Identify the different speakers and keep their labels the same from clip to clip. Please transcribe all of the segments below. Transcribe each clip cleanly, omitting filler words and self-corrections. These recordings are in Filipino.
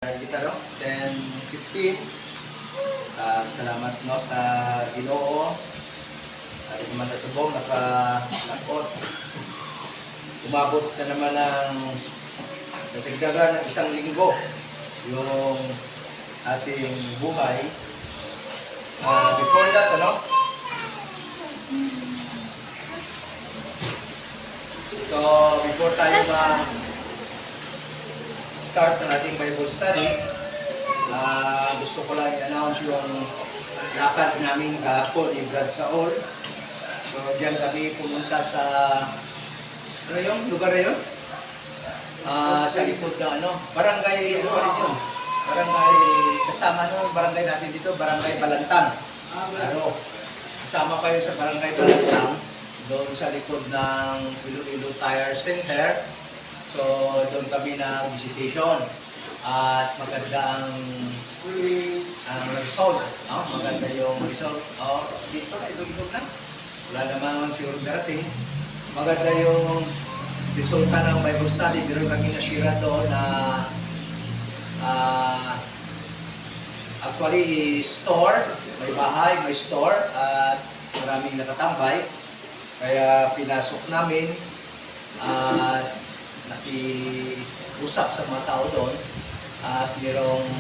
Speaker 1: Kita no? 10:15. Salamat no sa Ginoo. At naman na subong nakalakot. Umabot na naman ng natigdagan ng isang linggo yung ating buhay. Before that, ano? So, before tayo start ng ating Bible study, gusto ko lang i-announce yung lakad namin kahapon ni Brad Saul. So, diyan kami pumunta sa, ano yung lugar na yun? Sa likod na barangay, ano pa rin yun? Barangay, kasama barangay natin dito, Barangay Balantang. Kasama kayo sa Barangay Balantang, doon sa likod ng Iloilo Tire Center. So, doon kami na visitation at maganda ang result. Maganda yung result. Dito na, ito na. Wala naman siguro darating. Maganda yung resulta ng Bible study. Pero kami na-share doon na actually store, may bahay, may store at maraming nakatambay. Kaya pinasok namin at nakiusap sa mga tao doon at mayroong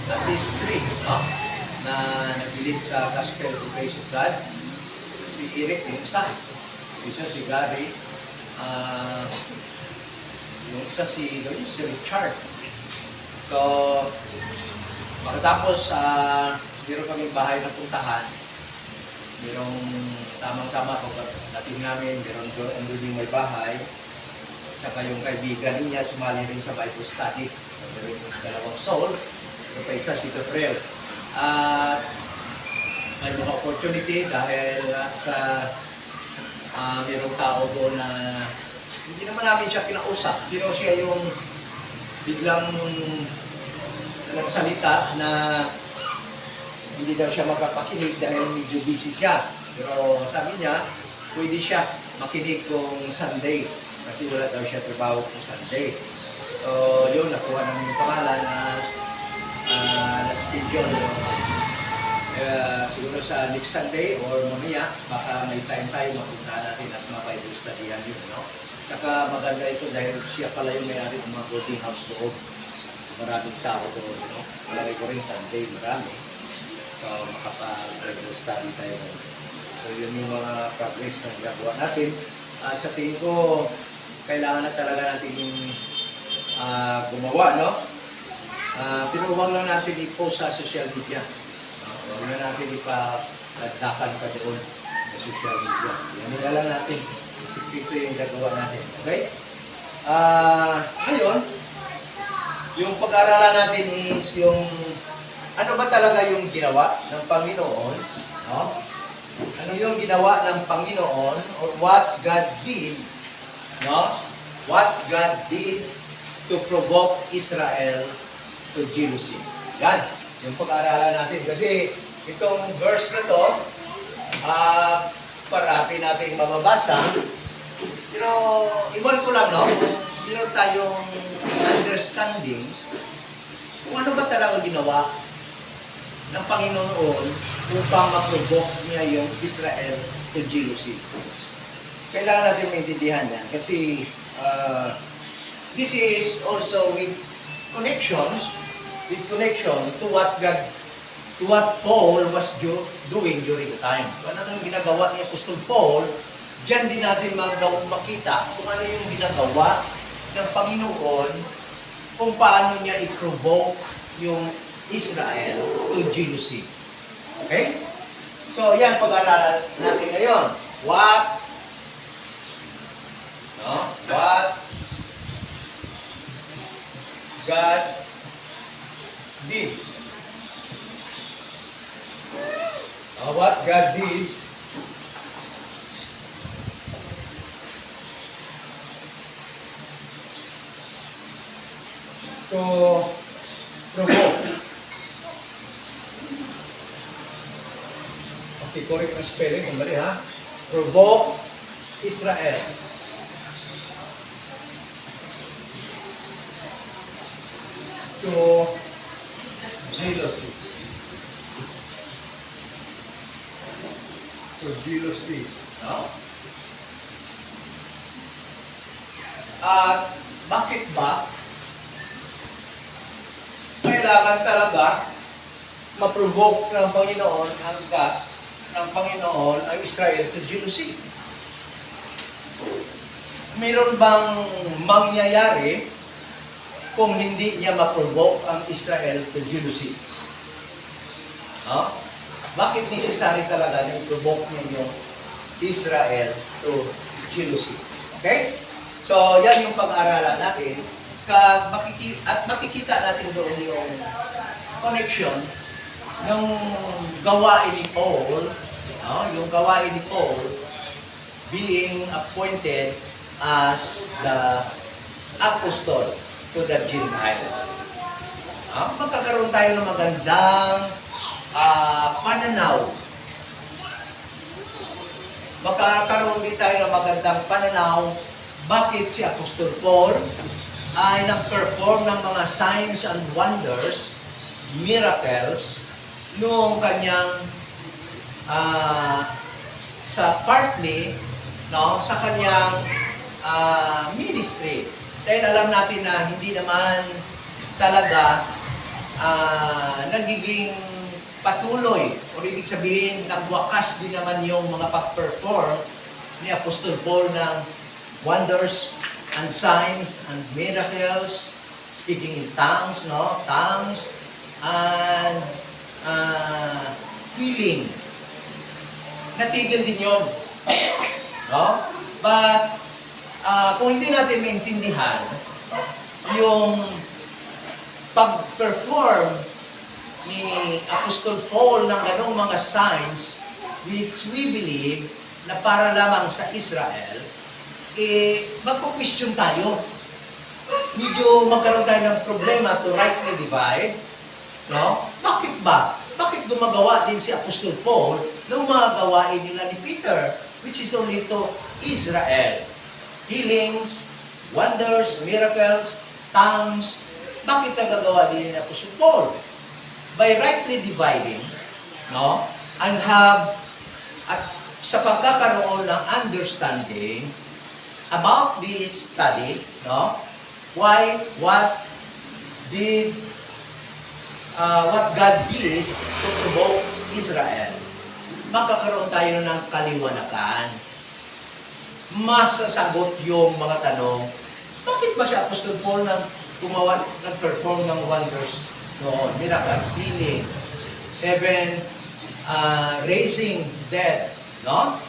Speaker 1: at least 3 na nagbilid sa Gospel of Grace of God. Si Eric, yung isa si Gary, yung isa si Richard. So, pagkatapos mayroon kaming bahay na puntahan, mayroong tamang-tama pagdating namin, mayroon doon may bahay. Tsaka yung kaibigan niya sumali rin sa Bible study. Meron yung dalawang soul. Yung isa si Gabriel. At may mga opportunity dahil sa mayroong tao doon na hindi naman namin siya kinausap. Pero siya yung biglang nagsalita na hindi daw siya magpapakinig dahil medyo busy siya. Pero sabi niya, pwede siya makinig kung Sunday. Kasi wala daw siya trabaho kung Sunday. So, yun, nakuha namin yung pangalan na schedule. Siguro sa next Sunday or mamaya, baka may time tayo mapuntahan natin at mga Bible study yun, no? Saka maganda ito dahil siya pala yung may-ari ng mga boarding house doon. Maraming tao doon, no? Malaki ko rin Sunday, marami. So, makapag-Bible study tayo. So, yun yung mga progress na ginagawa natin. At sa tingin ko, kailangan na talaga natin gumawa, no? Pero huwag lang natin i-post sa social media. Huwag na natin ipa-dakan pa doon sa social media. Yan lang natin. Sikreto yung gagawa natin. Okay? Ngayon, yung pag-aaralan natin is yung ano ba talaga yung ginawa ng Panginoon? No? Ano yung ginawa ng Panginoon or what God did, no? What God did to provoke Israel to jealousy. Yan, yung pag-aaralan natin. Kasi itong verse na to, parati natin mababasa. Pero iwan ko lang, no? Meron tayong understanding kung ano ba talaga ginawa ng Panginoon upang ma-provoke niya yung Israel to jealousy. Kailangan natin maintindihan yan kasi this is also with connection to what Paul was doing during the time. Kung ano yung ginagawa ni Apostol Paul, dyan din natin makita kung ano yung ginagawa ng Panginoon kung paano niya i-provoke yung Israel to jealousy. Okay? So, yan pag-aaralan natin ngayon. What God did. What God did to provoke. Okay, correct na spelling. Sandali ha. Provoke Israel. to jealousy. To jealousy. No? At bakit ba kailangan talaga ma-provoke ng Panginoon ang Israel to jealousy? Meron bang mangyayari kung hindi niya ma-provoke ang Israel to jealousy? No? Bakit necessary talaga na i-provoke niya yung Israel to jealousy? Okay? So, yan yung pag-aaralan natin. At makikita natin doon yung connection ng gawain ni Paul, no? Yung gawain ni Paul being appointed as the apostle to the Gentiles. Magkakaroon tayo ng magandang pananaw. Magkakaroon din tayo ng magandang pananaw bakit si Apostol Paul ay nag-perform ng mga signs and wonders, miracles, noong kanyang partly, no, sa kanyang ministry. Dahil alam natin na hindi naman talaga nagiging patuloy, o ibig sabihin, nagwakas din naman yung mga pag-perform ni Apostol Paul ng wonders and signs and miracles, speaking in tongues, no? Tongues, and healing. Natigil din yun. No? But, kung hindi natin maintindihan yung pag-perform ni Apostol Paul ng ganong mga signs, which we believe na para lamang sa Israel, magpo-question tayo. Medyo magkaroon tayo ng problema to rightly divide. No? Bakit ba? Bakit gumagawa din si Apostol Paul ng mga gawain nila ni Peter, which is only to Israel? Healings, wonders, miracles, tongues. Bakit nagagawa din ni Apostol Paul? By rightly dividing, no? And sa pagkakaroon ng understanding about this study, no? What God did to provoke Israel. Magkakaroon tayo ng kaliwanagan. Masasagot yung mga tanong, bakit ba si Apostol Paul nag-perform ng wonders noon? Miracles, healing, even raising dead, no?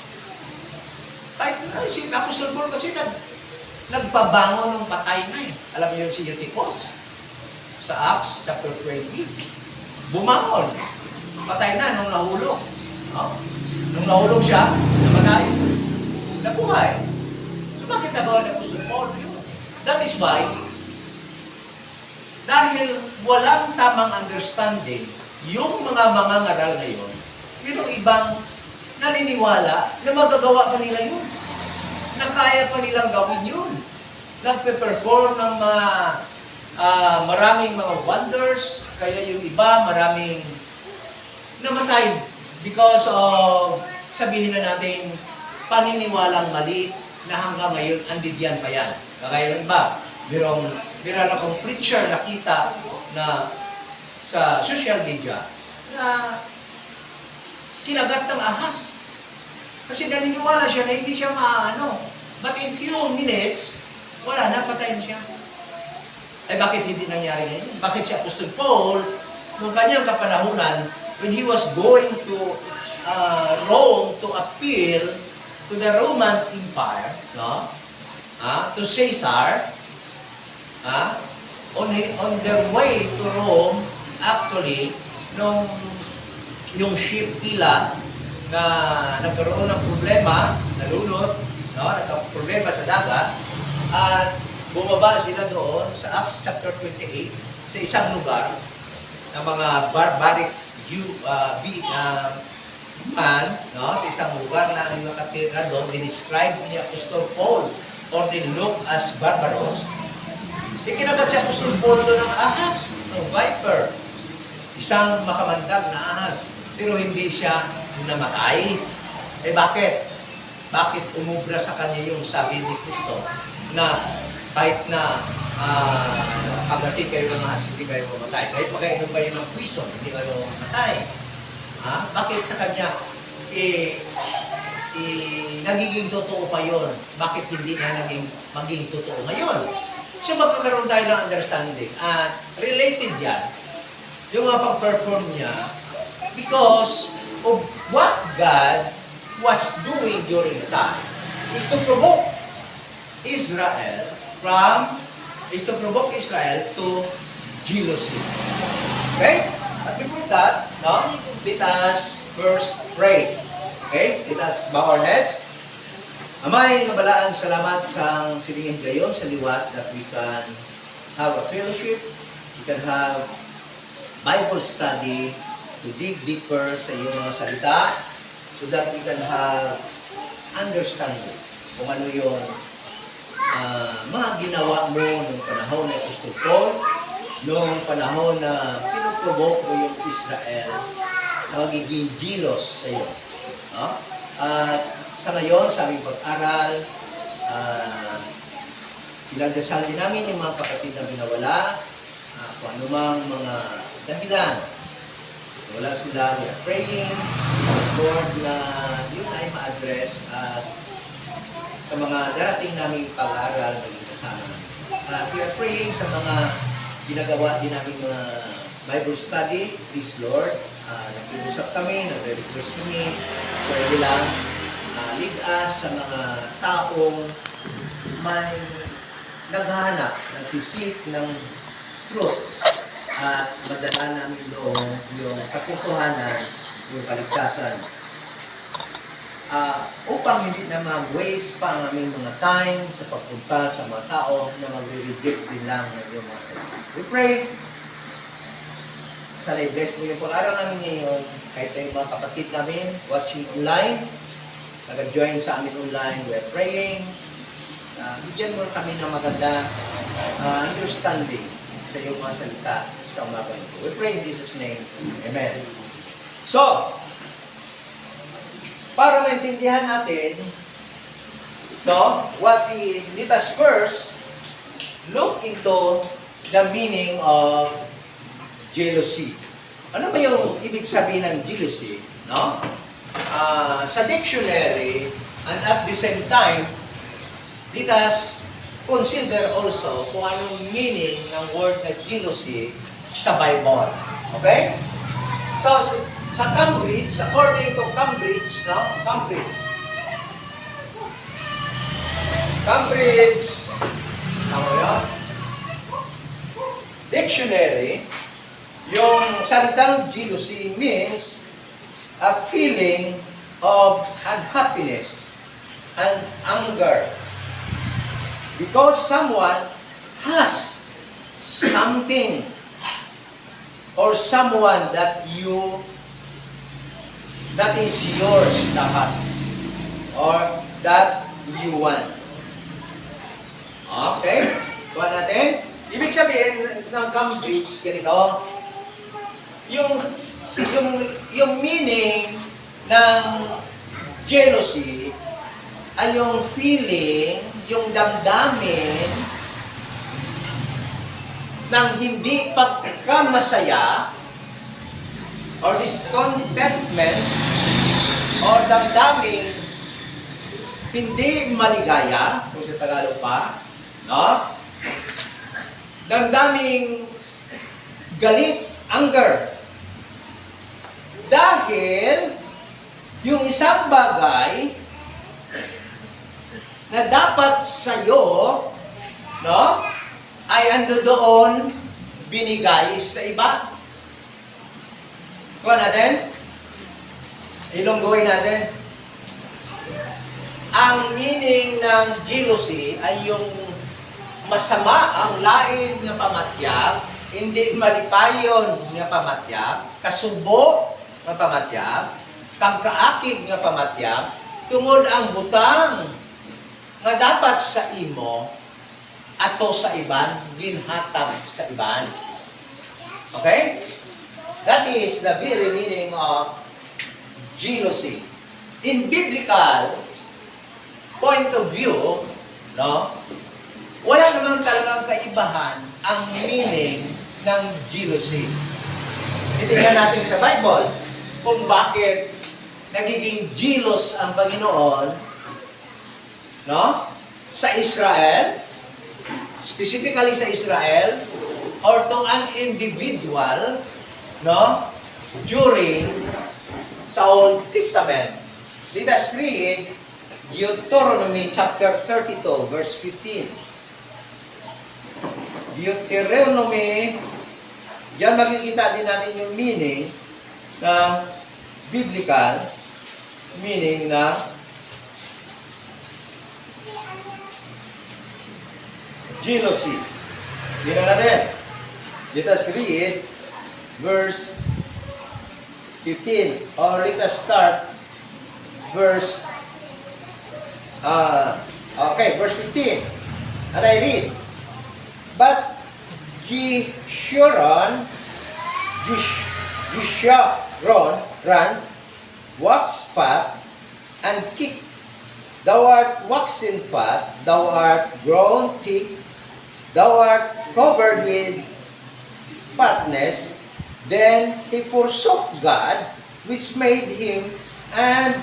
Speaker 1: Kahit si Apostol Paul kasi nagpabangon ng patay na eh. Alam niyo si Eutychus sa Acts chapter 20. Bumangon. Patay na nung nahulog. No? Nung nahulog siya, namatay. Nabuhay. So bakit nagawa ni Apostol Paul yun? That is why, dahil walang tamang understanding yung mga mangangaral na yun, yung ibang naniniwala na magagawa pa nila yun. Na kaya pa nilang gawin yun. Nagpe-perform ng mga maraming mga wonders, kaya yung iba maraming namatay because of, sabihin na natin, paniniwalang mali na hanggang ngayon andidyan pa yan. Kagaya ng iba, meron akong preacher nakita na sa social media na kinagat ng ahas. Kasi naniniwala siya na hindi siya maano. But in few minutes, wala na, patay na siya. Eh bakit hindi nangyari ngayon? Bakit si Apostol Paul, nung kanyang kapanahunan, when he was going to Rome to appeal to the Roman Empire, no? To Caesar, on their way to Rome, actually, nung yung ship nila na nagkaroon ng problema, nalunod, no? Nagka-problema sa dagat, at bumaba sila doon sa Acts chapter 28 sa isang lugar ng mga barbaric man, no? Sa isang lugar na yung nakatira doon, dinescribe ni Apostol Paul or they look as barbaros. Ikinagat si Apostol Paul doon ng ahas. no, viper. Isang makamandag na ahas. Pero hindi siya namatay. Eh bakit? Bakit umubra sa kanya yung sabi ni Kristo na kahit na kabati kayo ng ahas, hindi kayo mamatay. Kahit magkainom kayo ng poison, hindi kayo mamatay. Ha? Bakit sa kanya nagiging totoo pa yun? Bakit hindi na maging totoo ngayon? So magkakaroon tayo ng understanding. At related yan, yung mga pag-perform niya, because of what God was doing during the time is to provoke Israel to jealousy. Okay? At before that, no, let us first pray. Okay? Let us bow our heads. Amay, nabalaan, salamat sa silingin gayon sa liwat that we can have a fellowship, we can have Bible study to dig deeper sa iyong mga salita so that we can have understanding kung ano yung mga ginawa mo nung panahon na Apostol Paul, nung panahon na pinuprovoke mo yung Israel na magiging jealous sa iyo. No? At sa ngayon, sa aming pag-aral, pinagdasal din namin yung mga kapatid na binawala, kung anumang mga dahilan. Wala sila, we are praying, Lord, na yun ay ma-address at sa mga darating naming pag-aaral, maging kasama. We are praying sa mga ginagawa din namin mga Bible study. Please, Lord, nag-iusap kami, nagre-request kami, pwede lang lead us sa mga taong may naghahanap, nagsisik ng fruit at madala namin doon yung katotohanan, yung kaligtasan. Upang hindi na mag-waste pa ang aming mga time sa pagpunta sa mga tao na mag-reject din lang ng iyong mga salita. We pray. Sana i-bless mo yung pag-aaral namin ngayon. Kahit na yung mga kapatid namin watching online, nag-join sa amin online, we are praying. Bigyan mo kami ng maganda understanding sa iyong mga salita sa umaga nito. We pray in Jesus' name. Amen. So, para maintindihan natin, no, let us first look into the meaning of jealousy. Ano ba yung ibig sabihin ng jealousy? No? Sa dictionary, and at the same time, let us consider also kung anong meaning ng word na jealousy sa Bible. Okay? So, sa Cambridge, according to Cambridge, no? Cambridge, tama yun? Dictionary, yung salitang jealousy means a feeling of unhappiness and anger because someone has something or someone that is yours dapat or that you want. Okay? Kuha natin. Ibig sabihin ng Cambridge, ganito, yung meaning ng jealousy ay yung feeling, yung damdamin ng hindi pagkamasaya or discontentment or damdamin hindi maligaya, kung sa Tagalog pa, no? Damdaming galit, anger. Dahil yung isang bagay na dapat sa'yo, no, ay ando doon binigay sa iba. Kuha natin. Ilonggoy natin. Ang meaning ng jealousy ay yung masama ang lain nga pamatyag, hindi malipayon nga pamatyag, kasubo nga pamatyag, kagkaakig nga pamatyag, tungod ang butang nga dapat sa imo ato sa iban, ginhatag sa iban. Okay? That is the very meaning of jealousy. In biblical point of view, no, wala naman talagang kaibahan ang meaning ng jealousy. Titingnan natin sa Bible kung bakit nagiging jealous ang Panginoon, no, sa Israel, specifically sa Israel, or to an individual, no, during sa Old Testament. Let us read Deuteronomy chapter 32, verse 15. Deuteronomy, diyan makikita din natin yung meaning ng biblical meaning na jealousy. Tingnan natin. Let us read verse 15. Or let us start verse verse 15. And I read, but Jeshurun waxed fat and kicked. Thou art waxen fat, thou art grown thick, thou art covered with fatness. Then he forsook God, which made him, and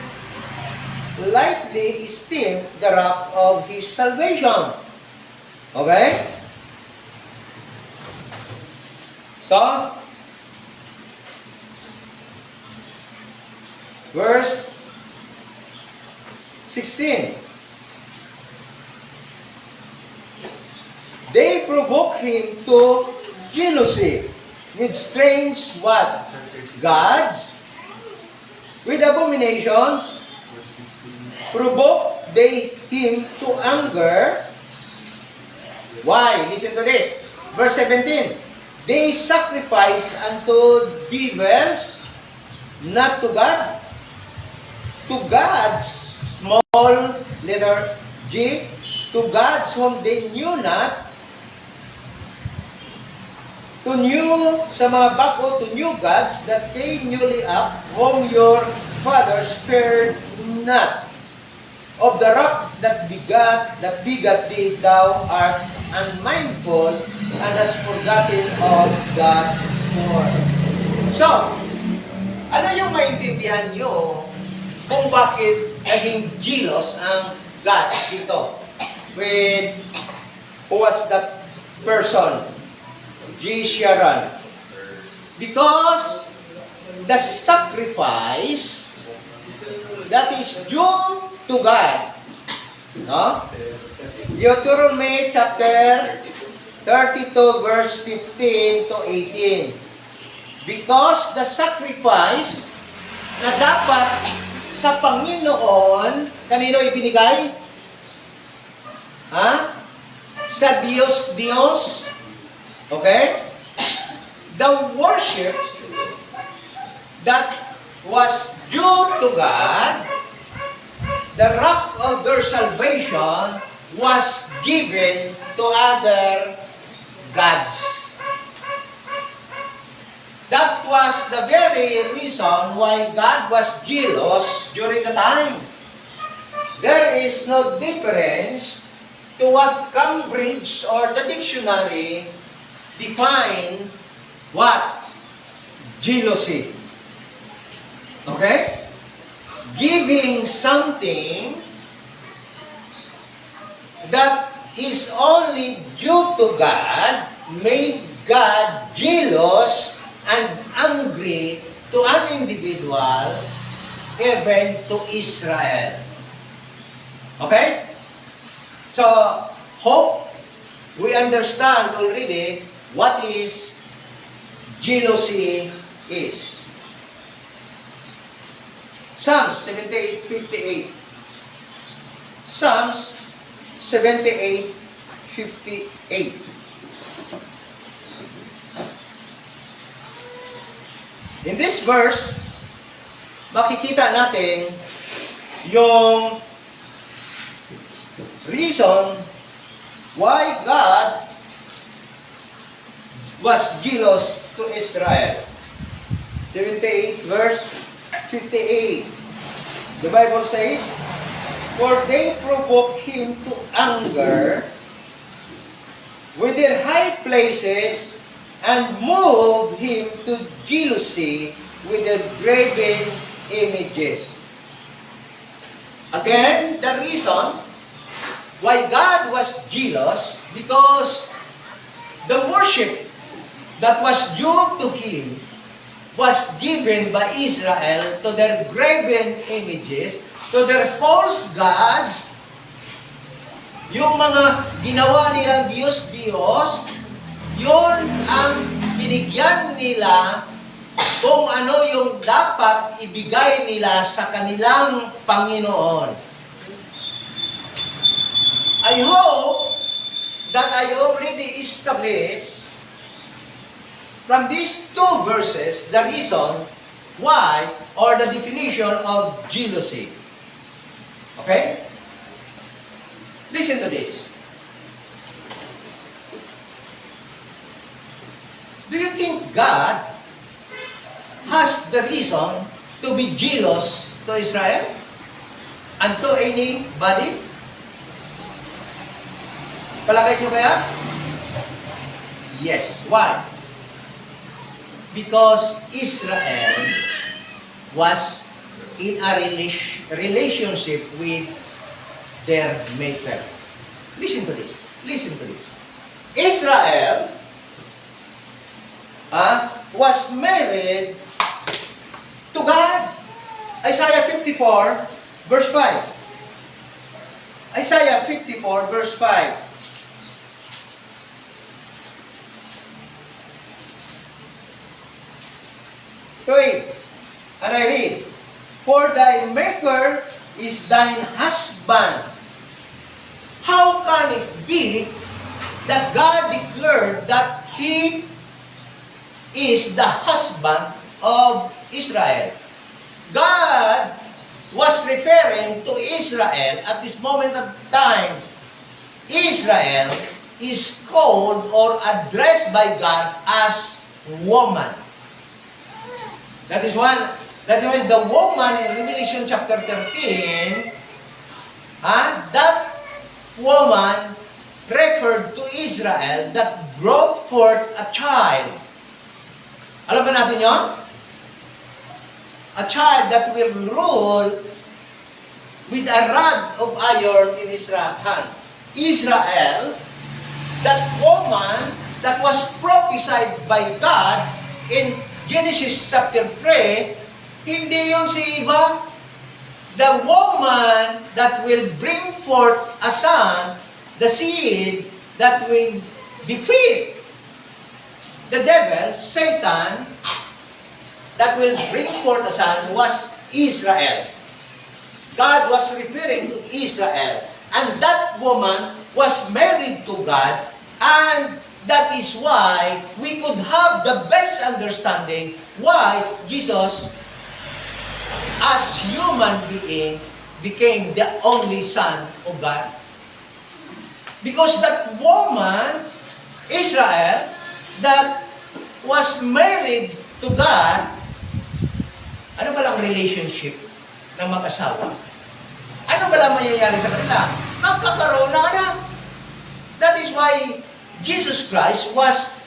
Speaker 1: lightly esteemed the rock of his salvation. Okay? So, verse 16. They provoke him to jealousy with strange what? Gods, with abominations. Provoke they him to anger. Why? Listen to this. Verse 17. They sacrifice unto devils, not to God. To gods, small letter G, to gods whom they knew not, to new, sa mga bako, to new gods that came newly up, whom your fathers feared not. Of the rock that begat thee, thou art unmindful, and hast forgotten of that Lord. So, ano yung maintindihan nyo kung bakit naging jealous ang God dito? With, who was that person? Jeshurun. Because the sacrifice that is due to God, no? Deuteronomy chapter 32 verse 15 to 18. Because the sacrifice na dapat sa Panginoon, kanino ibinigay? Ha? Sa Diyos. Okay? The worship that was due to God, the rock of their salvation, was given to other gods. That was the very reason why God was jealous during the time. There is no difference to what Cambridge or the dictionary define what? Jealousy. Okay? Giving something that is only due to God made God jealous and angry to an individual, even to Israel. Okay? So, hope we understand already what is jealousy is. Psalms 78:58. Psalms 78:58. In this verse, makikita natin yung reason why God was jealous to Israel. 78 verse 58. The Bible says, for they provoke him to anger with their high places and move him to jealousy with their graven images. Again, the reason why God was jealous, because the worship that was due to Him was given by Israel to their graven images, to their false gods, yung mga ginawa nilang Diyos-Diyos, yun ang binigyan nila kung ano yung dapat ibigay nila sa kanilang Panginoon. I hope that I already established from these two verses the reason why or the definition of jealousy. Okay? Listen to this. Do you think God has the reason to be jealous to Israel and to anybody? Palagay nyo kaya? Yes. Why? Because Israel was in a relationship with their Maker. Listen to this. Listen to this. Israel was married to God. Isaiah 54, verse 5. Isaiah 54, verse 5. And I read, for thy Maker is thine husband. How can it be that God declared that He is the husband of Israel? God was referring to Israel at this moment of time. Israel is called or addressed by God as woman. That is why the woman in Revelation chapter 13, that woman referred to Israel that brought forth a child. Alam ba natin yon? A child that will rule with a rod of iron in his hand. Israel, that woman that was prophesied by God in Genesis chapter 3, hindi yun si iba. The woman that will bring forth a son, the seed that will defeat the devil, Satan, that will bring forth a son was Israel. God was referring to Israel. And that woman was married to God, and that is why we could have the best understanding why Jesus, as human being, became the only Son of God. Because that woman, Israel, that was married to God, ano ba lang relationship ng mag-asawa? Ano ba lang mangyayari sa kanila? Magkakaroon ng anak. That is why Jesus Christ was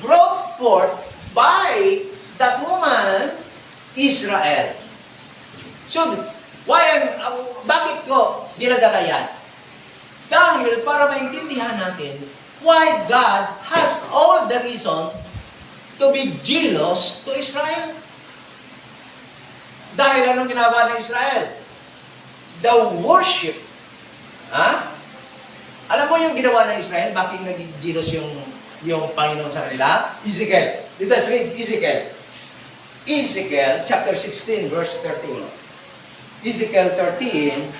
Speaker 1: brought forth by that woman, Israel. So, bakit ko dinadala yan? Dahil para maintindihan natin why God has all the reason to be jealous to Israel. Dahil anong ginawa ng Israel? The worship. Alam mo yung ginawa ng Israel, bakit naging jealous yung Panginoon sa kanila? Ezekiel. Let us read Ezekiel. Ezekiel chapter 16, verse 13. Ezekiel 13,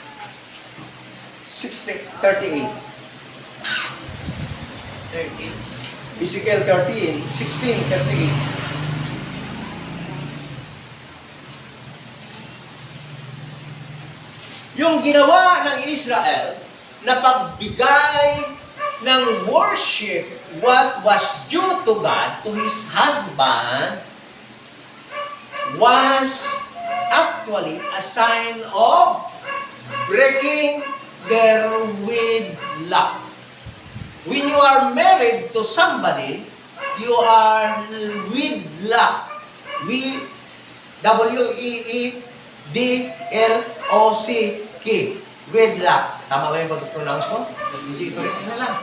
Speaker 1: 38. Ezekiel 13, 16, 38. Yung ginawa ng Israel na pagbigay ng worship what was due to God, to his husband, was actually a sign of breaking their wedlock. When you are married to somebody, you are wedlock. W-E-E-D-L-O-C-K. Wedlock. Tama ba yung pag-pronounce ko? Correct na lang.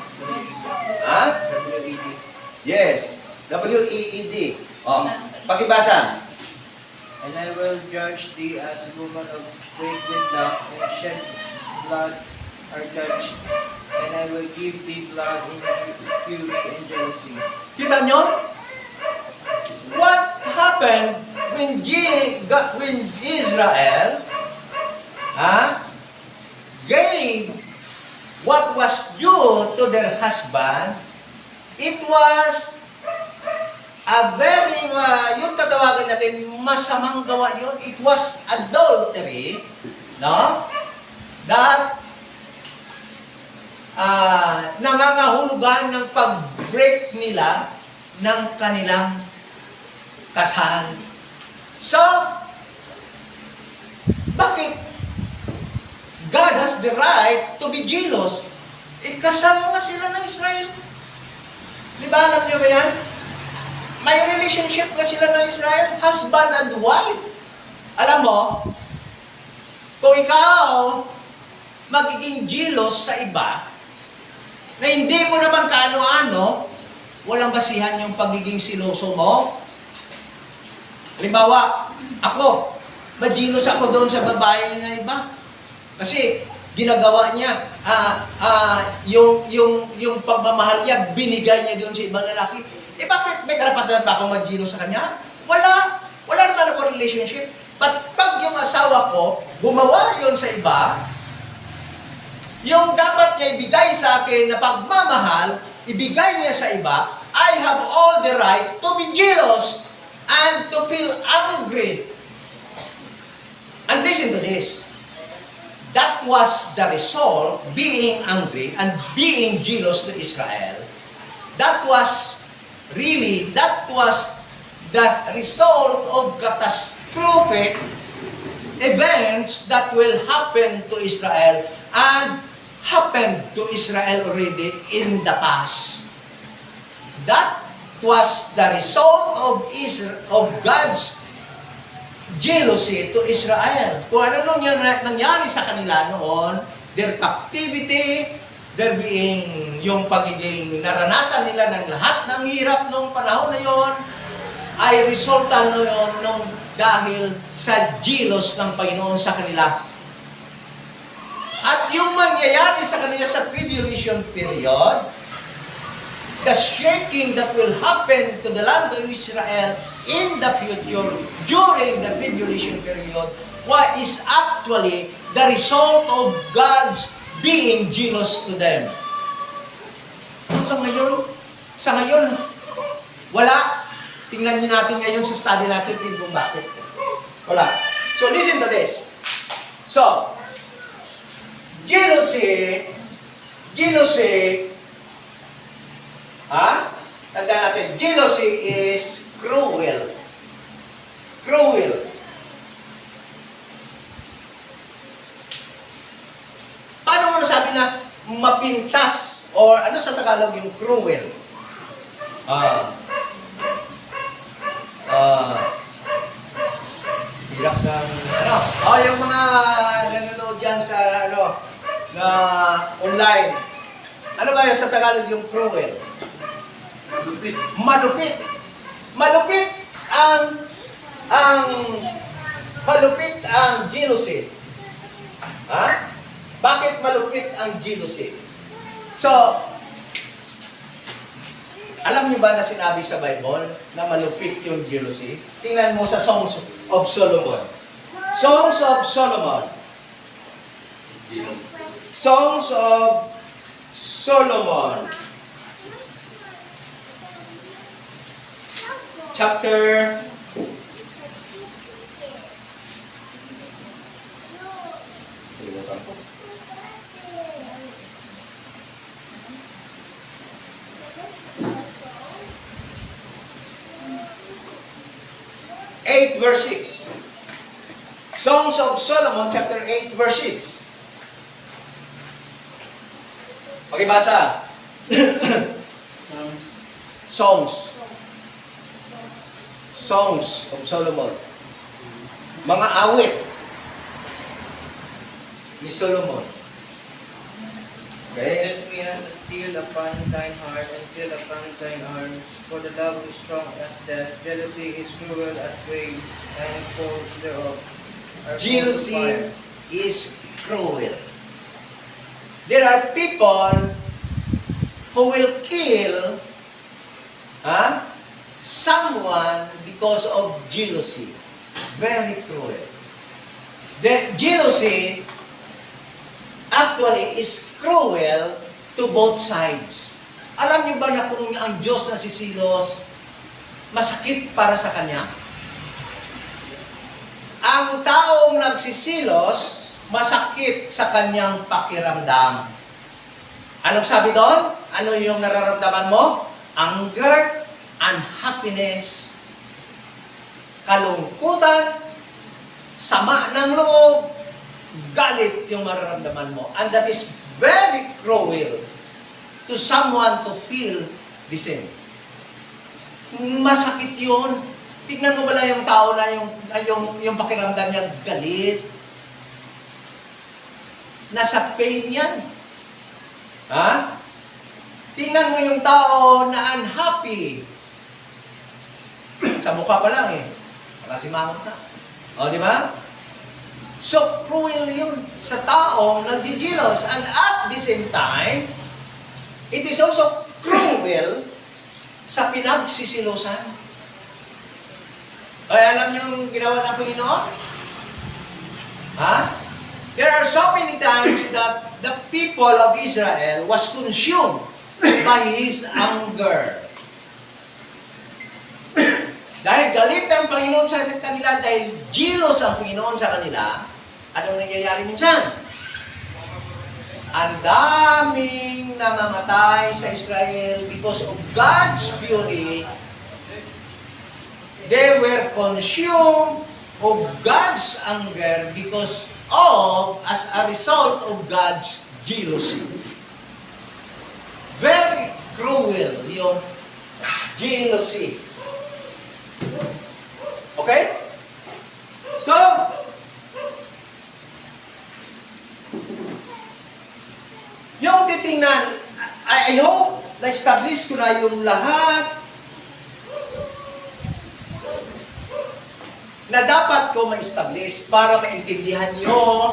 Speaker 1: Ha? W-E-D. Yes. W-E-E-D. Oh, pakibasa.
Speaker 2: And I will judge thee as a woman of great wedlock, and shed blood or judge, and I will give thee blood in fury and jealousy.
Speaker 1: Kita nyo? What happened when Israel gave what was due to their husband? It was a very, yung tatawagan natin, masamang gawa yun. It was adultery, no? That nangangahulugan ng pag-break nila ng kanilang kasal. So, bakit God has the right to be jealous? Kasal na sila ng Israel. Di ba alam niyo ba yan? May relationship na sila ng Israel, husband and wife. Alam mo, kung ikaw magiging jealous sa iba, na hindi mo naman kaano-ano, walang basihan yung pagiging siloso mo. Halimbawa, ako, ma-jealous ako doon sa babae na iba. Kasi, ginagawa niya, yung pagmamahal niya, binigay niya doon sa ibang lalaki. Bakit may karapatan ba akong mag-jealous sa kanya? Wala. Wala naman ako relationship. But pag yung asawa ko, gumawa yun sa iba, yung dapat niya ibigay sa akin na pagmamahal, ibigay niya sa iba, I have all the right to be jealous and to feel angry. And listen to this. That was the result, being angry and being jealous to Israel. That was the result of catastrophic events that will happen to Israel and happened to Israel already in the past. That was the result of God's jealousy to Israel. Kung ano nangyari sa kanila noon, their captivity, there being yung pagiging naranasan nila ng lahat ng hirap noong panahon na yon, ay resulta noon dahil sa jealous ng Panginoon sa kanila. At yung mangyayari sa kanila sa tribulation period, the shaking that will happen to the land of Israel in the future during the tribulation period, what is actually the result of God's being jealous to them. Sa ngayon, wala. Tingnan niyo natin ngayon sa study natin kung bakit. Wala. So listen to this. So, jealousy, tanda natin, jealousy is cruel. Cruel. Paano mo nasabi na mapintas? Or ano sa Tagalog yung cruel? Hirap ng, yung mga nanonood yan sa, na online. Ano ba yung sa Tagalog yung cruel? Malupit. Malupit ang jealousy. Bakit malupit ang jealousy? So, alam niyo ba na sinabi sa Bible na malupit yung jealousy? Tingnan mo sa Songs of Solomon. Songs of Solomon. Songs of Solomon. Chapter 4. 8 verse 6. Songs of Solomon chapter 8 verse 6. Pakibasa.
Speaker 2: Psalms.
Speaker 1: Songs. Songs of Solomon. Mga awit ni Solomon. Okay?
Speaker 2: Set me as a seal upon thine heart, and seal upon thine arms. For the love is strong as death, jealousy is cruel as grave, and the foes thereof are full of
Speaker 1: Jealousy
Speaker 2: fire.
Speaker 1: is cruel. There are people who will kill someone because of jealousy. Very cruel. The jealousy actually is cruel to both sides. Alam niyo ba na kung ang Diyos na sisilos, masakit para sa Kanya? Ang taong nagsisilos, masakit sa kanyang pakiramdam. Anong sabi doon? Ano yung nararamdaman mo? Anger, unhappiness, kalungkutan, sama ng loob, galit yung mararamdaman mo. And that is very cruel to someone to feel the same. Masakit yun. Tignan mo bala yung tao na yung pakiramdam niya galit. Nasa pain yan. Ha? Tingnan mo yung tao na unhappy. Sa mukha pa lang eh. Nakasimangot na. O, di ba? So, cruel yun sa taong nagjijilos. And at the same time, it is also cruel sa pinagsisilosan. Ay, alam niyo yung ginawa ng Panginoon? Ha? There are so many times that the people of Israel was consumed by His anger. Dahil galit ang Panginoon sa kanila, dahil jealous ang Panginoon sa kanila, anong nangyayari minsan? Ang daming namamatay sa Israel because of God's fury. They were consumed of God's anger because as a result of God's jealousy. Very cruel yung jealousy. Okay? So, yung titingnan, I hope na-establish ko na yung lahat na dapat ko ma-establish para maintindihan nyo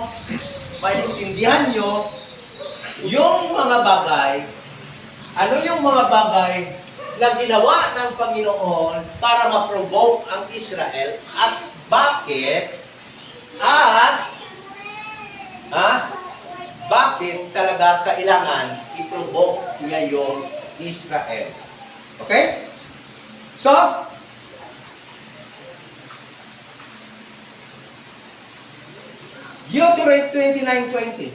Speaker 1: yung mga bagay, ano yung mga bagay na ginawa ng Panginoon para ma-provoke ang Israel at bakit talaga kailangan i-provoke niya yung Israel. Okay? So, Deuteronomy 29:20.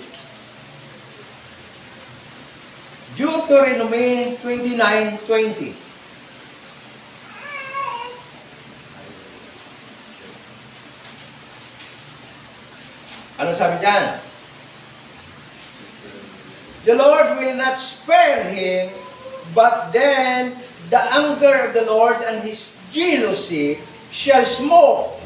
Speaker 1: Deuteronomy 29:20. Ano sabi diyan? The Lord will not spare him, but then the anger of the Lord and His jealousy shall smoke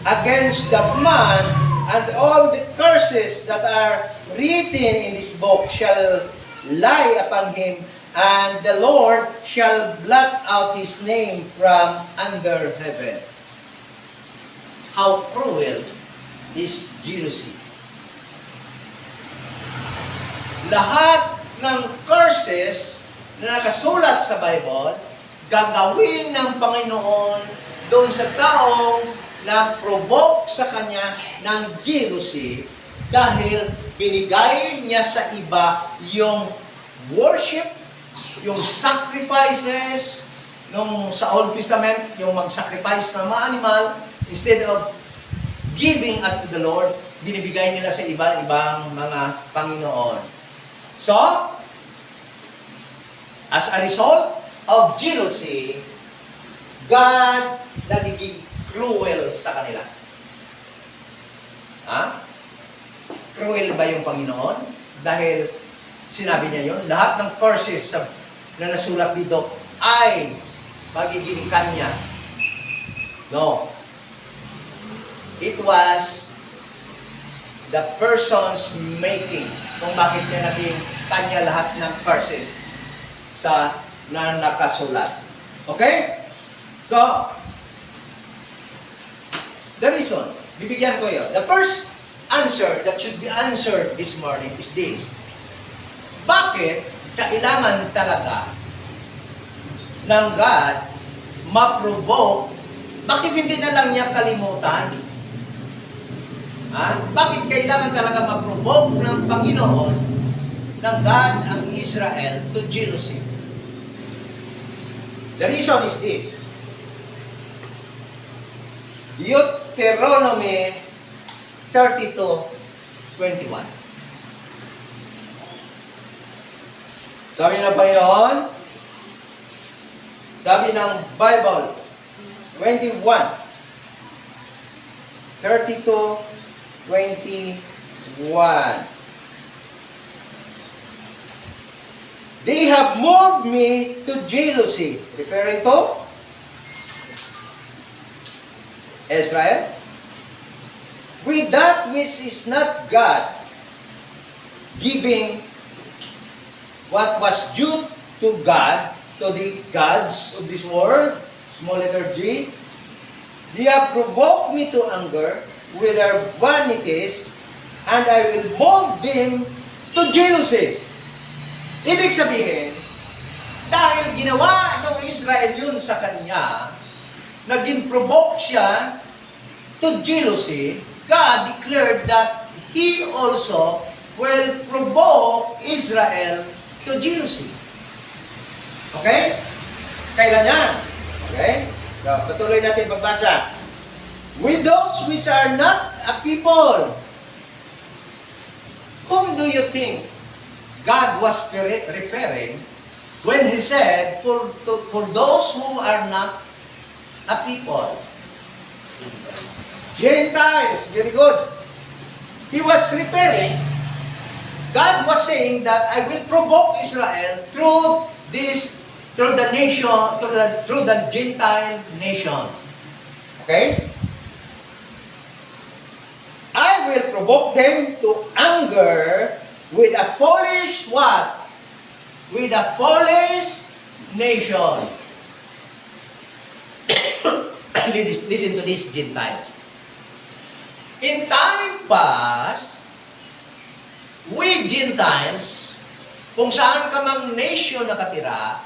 Speaker 1: against that man, and all the curses that are written in this book shall lie upon him, and the Lord shall blot out his name from under heaven. How cruel is jealousy. Lahat ng curses na nakasulat sa Bible, gagawin ng Panginoon doon sa taong na-provoke sa kanya ng jealousy dahil binigay niya sa iba yung worship, yung sacrifices, nung sa Old Testament, yung mag-sacrifice ng mga animal, instead of giving unto the Lord, binibigay nila sa iba-ibang mga Panginoon. So, as a result of jealousy, God nagiging cruel sa kanila. Ha? Cruel ba yung Panginoon? Dahil sinabi niya yon, lahat ng curses na nasulat dito ay magiging kanya. No. It was the person's making kung bakit niya naging kanya lahat ng curses na nakasulat. Okay? So, the reason, bibigyan ko yun. The first answer that should be answered this morning is this. Bakit kailangan talaga ng God ma-provoke? Bakit hindi na lang niya kalimutan? Ha? Bakit kailangan talaga ma-provoke ng Panginoon, ng God, ang Israel to jealousy? The reason is this. Deuteronomy 32:21. Sabi ng Panginoon, sabi ng Bible, 32:21. They have moved me to jealousy. Referring to Israel. With that which is not God, giving what was due to God, to the gods of this world, small letter G, they have provoked me to anger with their vanities, and I will move them to jealousy. Ibig sabihin, dahil ginawa ng Israel yun sa kanya, naging provoke siya to jealousy, God declared that He also will provoke Israel to jealousy. Okay? Kailan yan? Okay? So, patuloy natin pagbasa. With those which are not a people, whom do you think God was referring when He said, for those who are not a people? Gentiles. Very good. He was referring, God was saying that I will provoke Israel through the nation, through the Gentile nation. Okay? I will provoke them to anger with a foolish what? With a foolish nation. Listen to these Gentiles. In time past, we Gentiles, kung saan ka mang nation nakatira,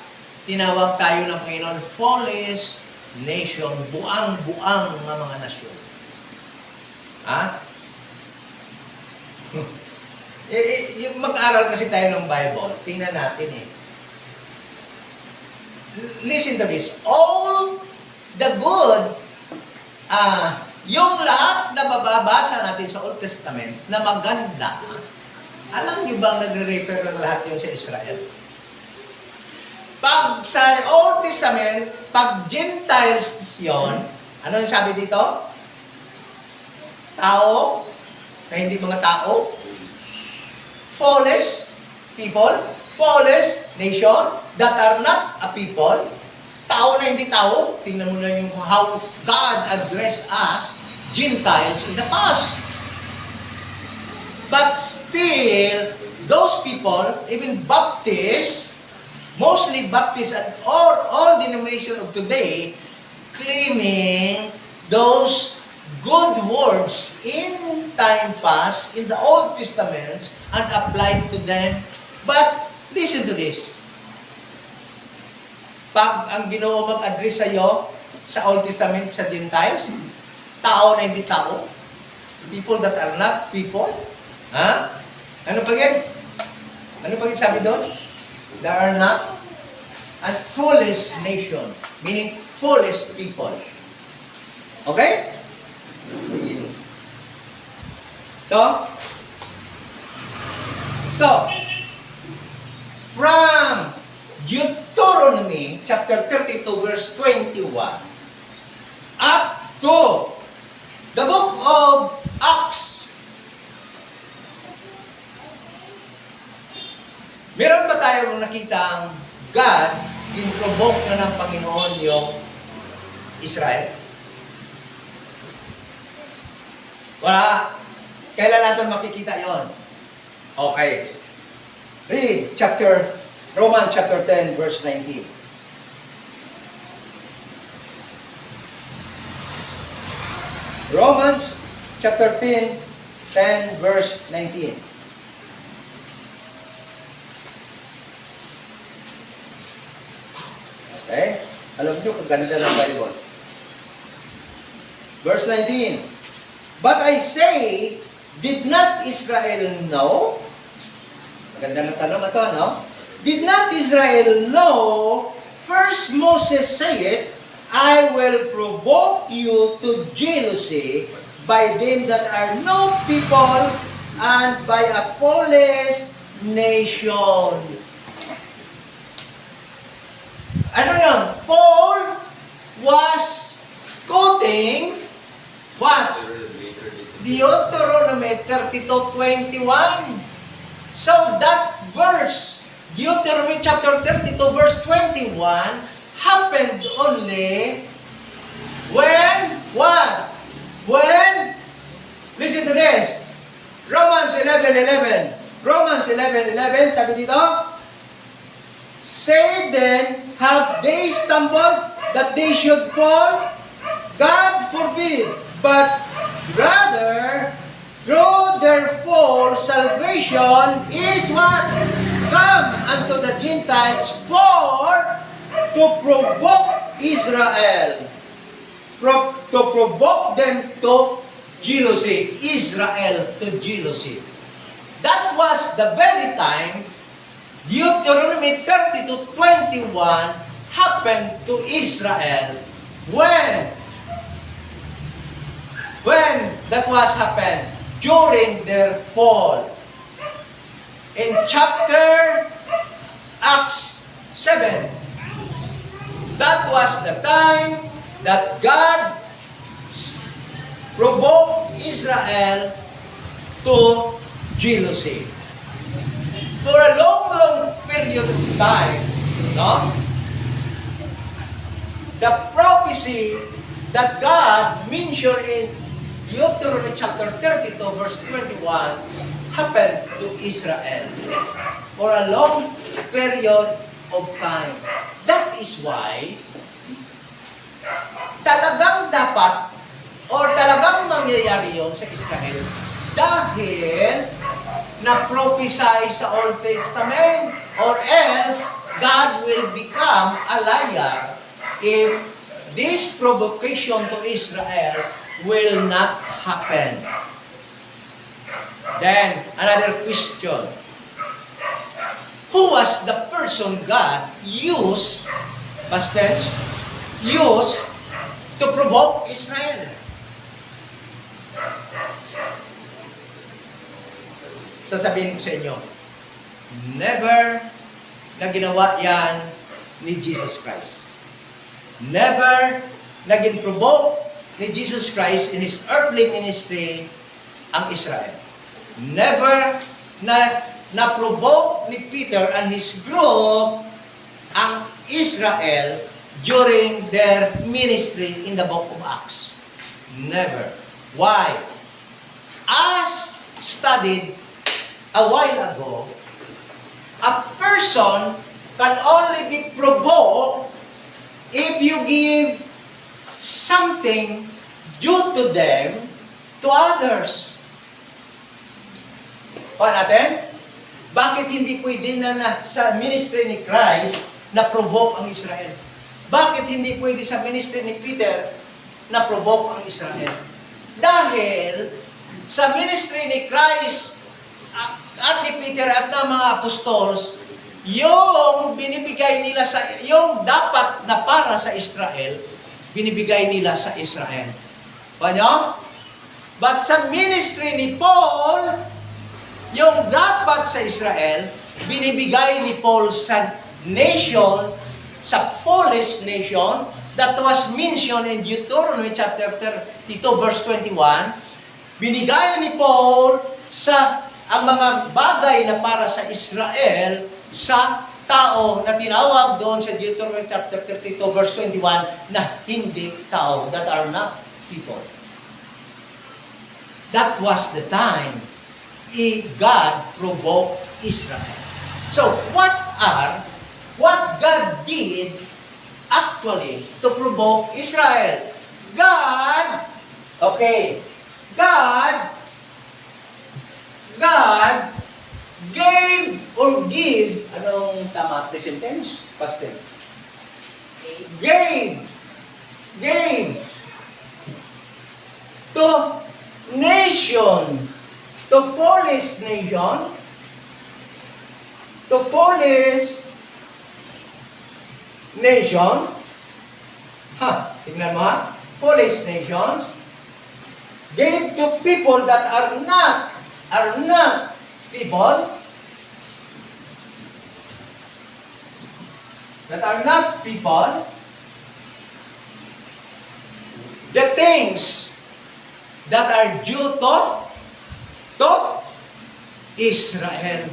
Speaker 1: tinawag tayo ng Panginoon, foolish nation, buang-buang ng mga nasyon. Ha? Mag-aral kasi tayo ng Bible, tingnan natin eh. Listen to this. All the good, yung lahat na mababasa natin sa Old Testament na maganda, alam niyo bang nagre-refer ng lahat yun sa Israel? Pag sa Old Testament, pag Gentiles yun, ano yung sabi dito? Tao, na hindi mga tao, foolish people, foolish nation, that are not a people, tao na hindi tao. Tingnan mo na yung how God addressed us, Gentiles, in the past. But still, those people, even Baptists, mostly Baptists and all denominations of today, claiming those good words in time past, in the Old Testament, and applied to them. But, listen to this. Pag ang Ginoo mag-address sa iyo, sa Old Testament, sa Gentiles, tao na hindi tao, people that are not people, ha? Ano pa yan? Ano pa yan sabi doon? They are not a foolish nation, meaning foolish people. Okay? So, from Deuteronomy chapter 32 verse 21 up to nakitang God, in-provoke na ng Panginoon yung Israel? Wala. Kailan natin makikita yon? Okay. Read Romans chapter 10, verse 19. Romans chapter 10, verse 19. Okay? Alam nyo, kaganda ng Bible. Verse 19. But I say, did not Israel know? Maganda na tanong ito, no? Did not Israel know? First Moses said, I will provoke you to jealousy by them that are no people and by a foolish nation. Ano yun? Paul was quoting what? Deuteronomy 32:21. So that verse, Deuteronomy chapter 32 verse 21, happened only when, what? When, listen to this, Romans 11:11. Romans 11:11, sabi dito, say then, have they stumbled that they should fall? God forbid, but rather, through their fall, salvation is what? Come unto the Gentiles for to provoke Israel. To provoke them to jealousy. Israel to jealousy. That was the very time Deuteronomy 32:21 happened to Israel. When that was happened? During their fall. In chapter Acts 7, that was the time that God provoked Israel to jealousy. For a long period of time, no? The prophecy that God mentioned in Deuteronomy chapter 32 verse 21 happened to Israel for a long period of time. That is why talagang dapat or talagang mangyayari yun sa Israel dahil na-prophesy sa Old Testament, or else God will become a liar if this provocation to Israel will not happen. Then, another question. Who was the person God used, past tense, used to provoke Israel? Sasabihin ko sa inyo, never na ginawa yan ni Jesus Christ. Never naging provoke ni Jesus Christ in His earthly ministry ang Israel. Never na provoke ni Peter and his group ang Israel during their ministry in the book of Acts. Never. Why? As studied a while ago, a person can only be provoked if you give something due to them to others. O natin? Bakit hindi pwede na sa ministry ni Christ na provoke ang Israel? Bakit hindi pwede sa ministry ni Peter na provoke ang Israel? Dahil sa ministry ni Christ at ni Peter at ng mga apostles, yung binibigay nila yung dapat na para sa Israel, binibigay nila sa Israel. Paano? But sa ministry ni Paul, yung dapat sa Israel, binibigay ni Paul sa nation, sa foolish nation, that was mentioned in Deuteronomy chapter 32 verse 21, binigay ni Paul sa ang mga bagay na para sa Israel sa tao na tinawag doon sa Deuteronomy chapter 32 verse 21 na hindi tao, that are not people. That was the time God provoked Israel. So, what God did actually to provoke Israel? God gave or give, anong tama? Present tense? Past tense? Gave to nation, to foolish nation, tingnan mo ha, foolish nations, gave to people that are not people, the things that are due to Israel.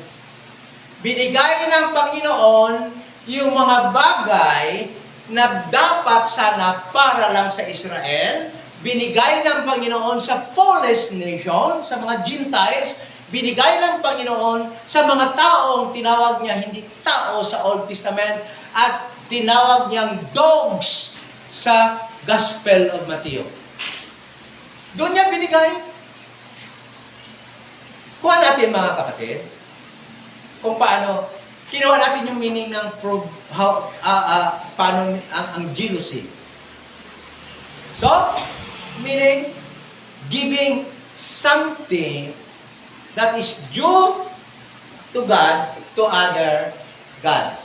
Speaker 1: Binigay ng Panginoon yung mga bagay na dapat sana para lang sa Israel. Binigay ng Panginoon sa foolish nation, sa mga Gentiles. Binigay ng Panginoon sa mga taong tinawag niya hindi tao sa Old Testament at tinawag niyang dogs sa Gospel of Matthew. Doon niya binigay. Kuha natin mga kapatid, kung paano, kinuha natin yung meaning ng paano ang jealousy. So, meaning, giving something that is due to God, to other God.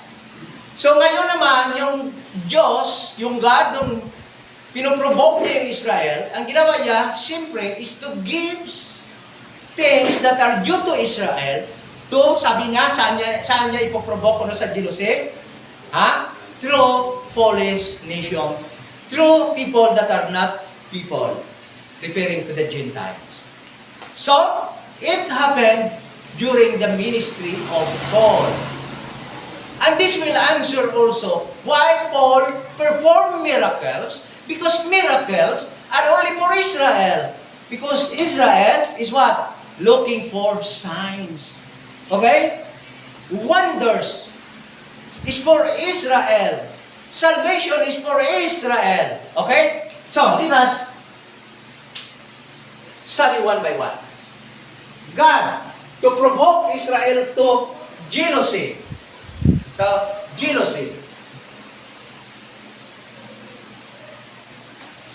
Speaker 1: So ngayon naman, yung Diyos, yung God, nung pinoprovoke niya yung Israel, ang ginawa niya, siyempre, is to give things that are due to Israel, to, sabi niya, saan niya ipoprovoke sa jealousy? Through foolish nation, through people that are not people, referring to the Gentiles. So, it happened during the ministry of Paul. And this will answer also why Paul performed miracles, because miracles are only for Israel. Because Israel is what? Looking for signs. Okay? Wonders is for Israel. Salvation is for Israel. Okay? So, let us study one by one. God, to provoke Israel to jealousy.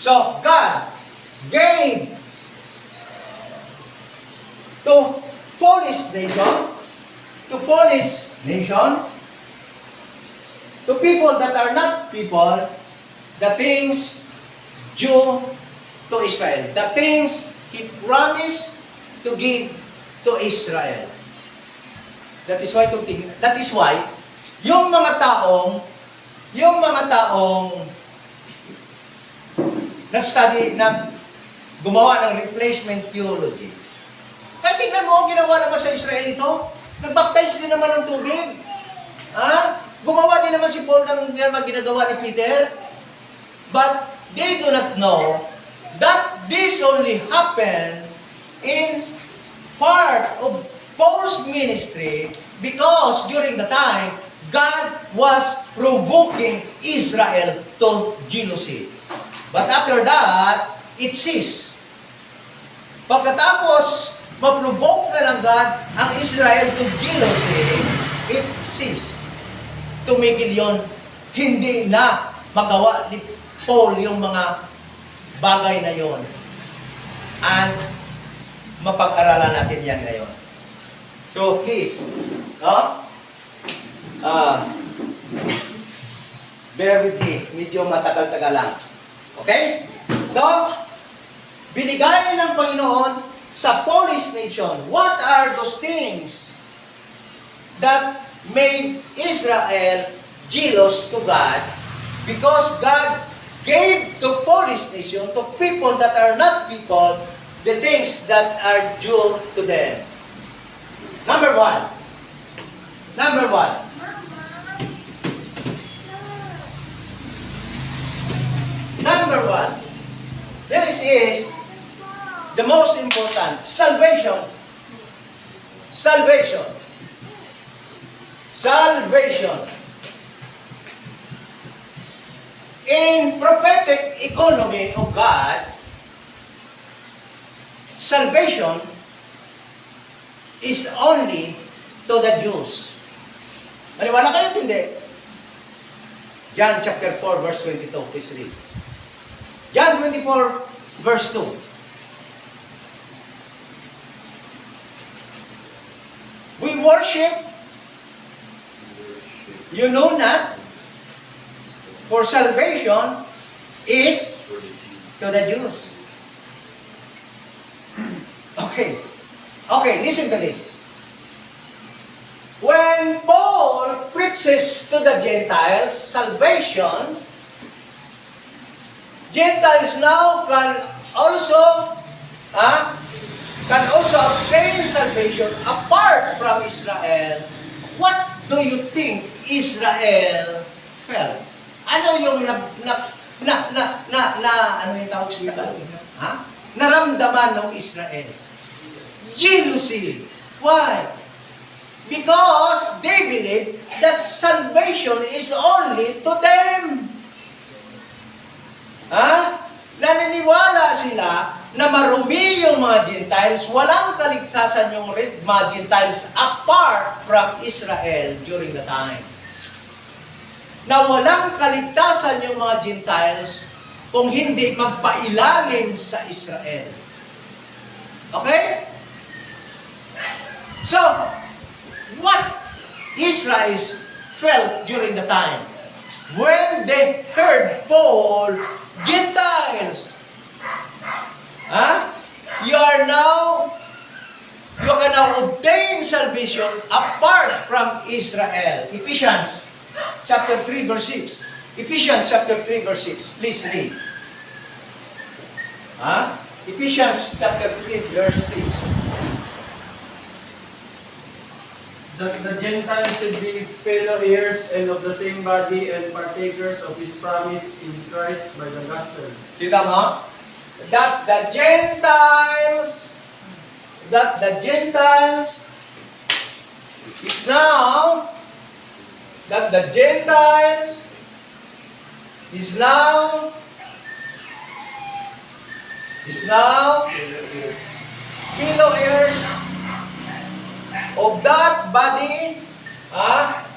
Speaker 1: So, God gave to foolish nation, to people that are not people, the things due to Israel. The things He promised to give to Israel. That is why, yung mga taong nag-study, gumawa ng replacement theology. Kaya tingnan mo, ginawa naman sa Israel ito. Nag-baptize din naman ng tubig. Gumawa din naman si Paul ng ginagawa ni Peter. But they do not know that this only happened in part of Paul's ministry because during the time, God was provoking Israel to jealousy. But after that, it ceased. Pagkatapos, ma-provoke na ng God ang Israel to jealousy, it ceased. Tumigil yon. Hindi na magawa ni Paul yung mga bagay na yon. And mapag-aralan natin yan ngayon. So, please, bear with me. Medyo matagal-tagal lang. Okay? So, binigay ng Panginoon sa foolish nation. What are those things that made Israel jealous to God? Because God gave to foolish nation, to people that are not people, the things that are due to them. Number one. Number one, this is the most important. Salvation. Salvation. Salvation. In prophetic economy of God, salvation is only to the Jews. Maniwala kayo hindi? John chapter 4 verse 22, please read. John 24 verse 2. We worship, you know not, for salvation is to the Jews. Okay. Okay, listen to this. When Paul preaches to the Gentiles salvation, Gentiles now can also obtain salvation apart from Israel. What do you think Israel felt? Ano yung ano yung tawag sa Tagalog? Naramdaman ng Israel? Jealousy. Why? Because they believe that salvation is only to them. Naniniwala sila na marumi yung mga Gentiles, walang kaligtasan yung mga Gentiles apart from Israel during the time. Na walang kaligtasan yung mga Gentiles kung hindi magpailalim sa Israel. Okay? So, what Israel felt during the time? When they heard Paul, Gentiles, you can now obtain salvation apart from Israel. Ephesians chapter 3 verse 6. Ephesians chapter 3 verse 6. Please read. Ephesians chapter 3 verse 6.
Speaker 3: That the Gentiles should be fellow heirs and of the same body and partakers of His promise in Christ by the gospel.
Speaker 1: Kita mo? That the Gentiles is now fellow heirs of that body.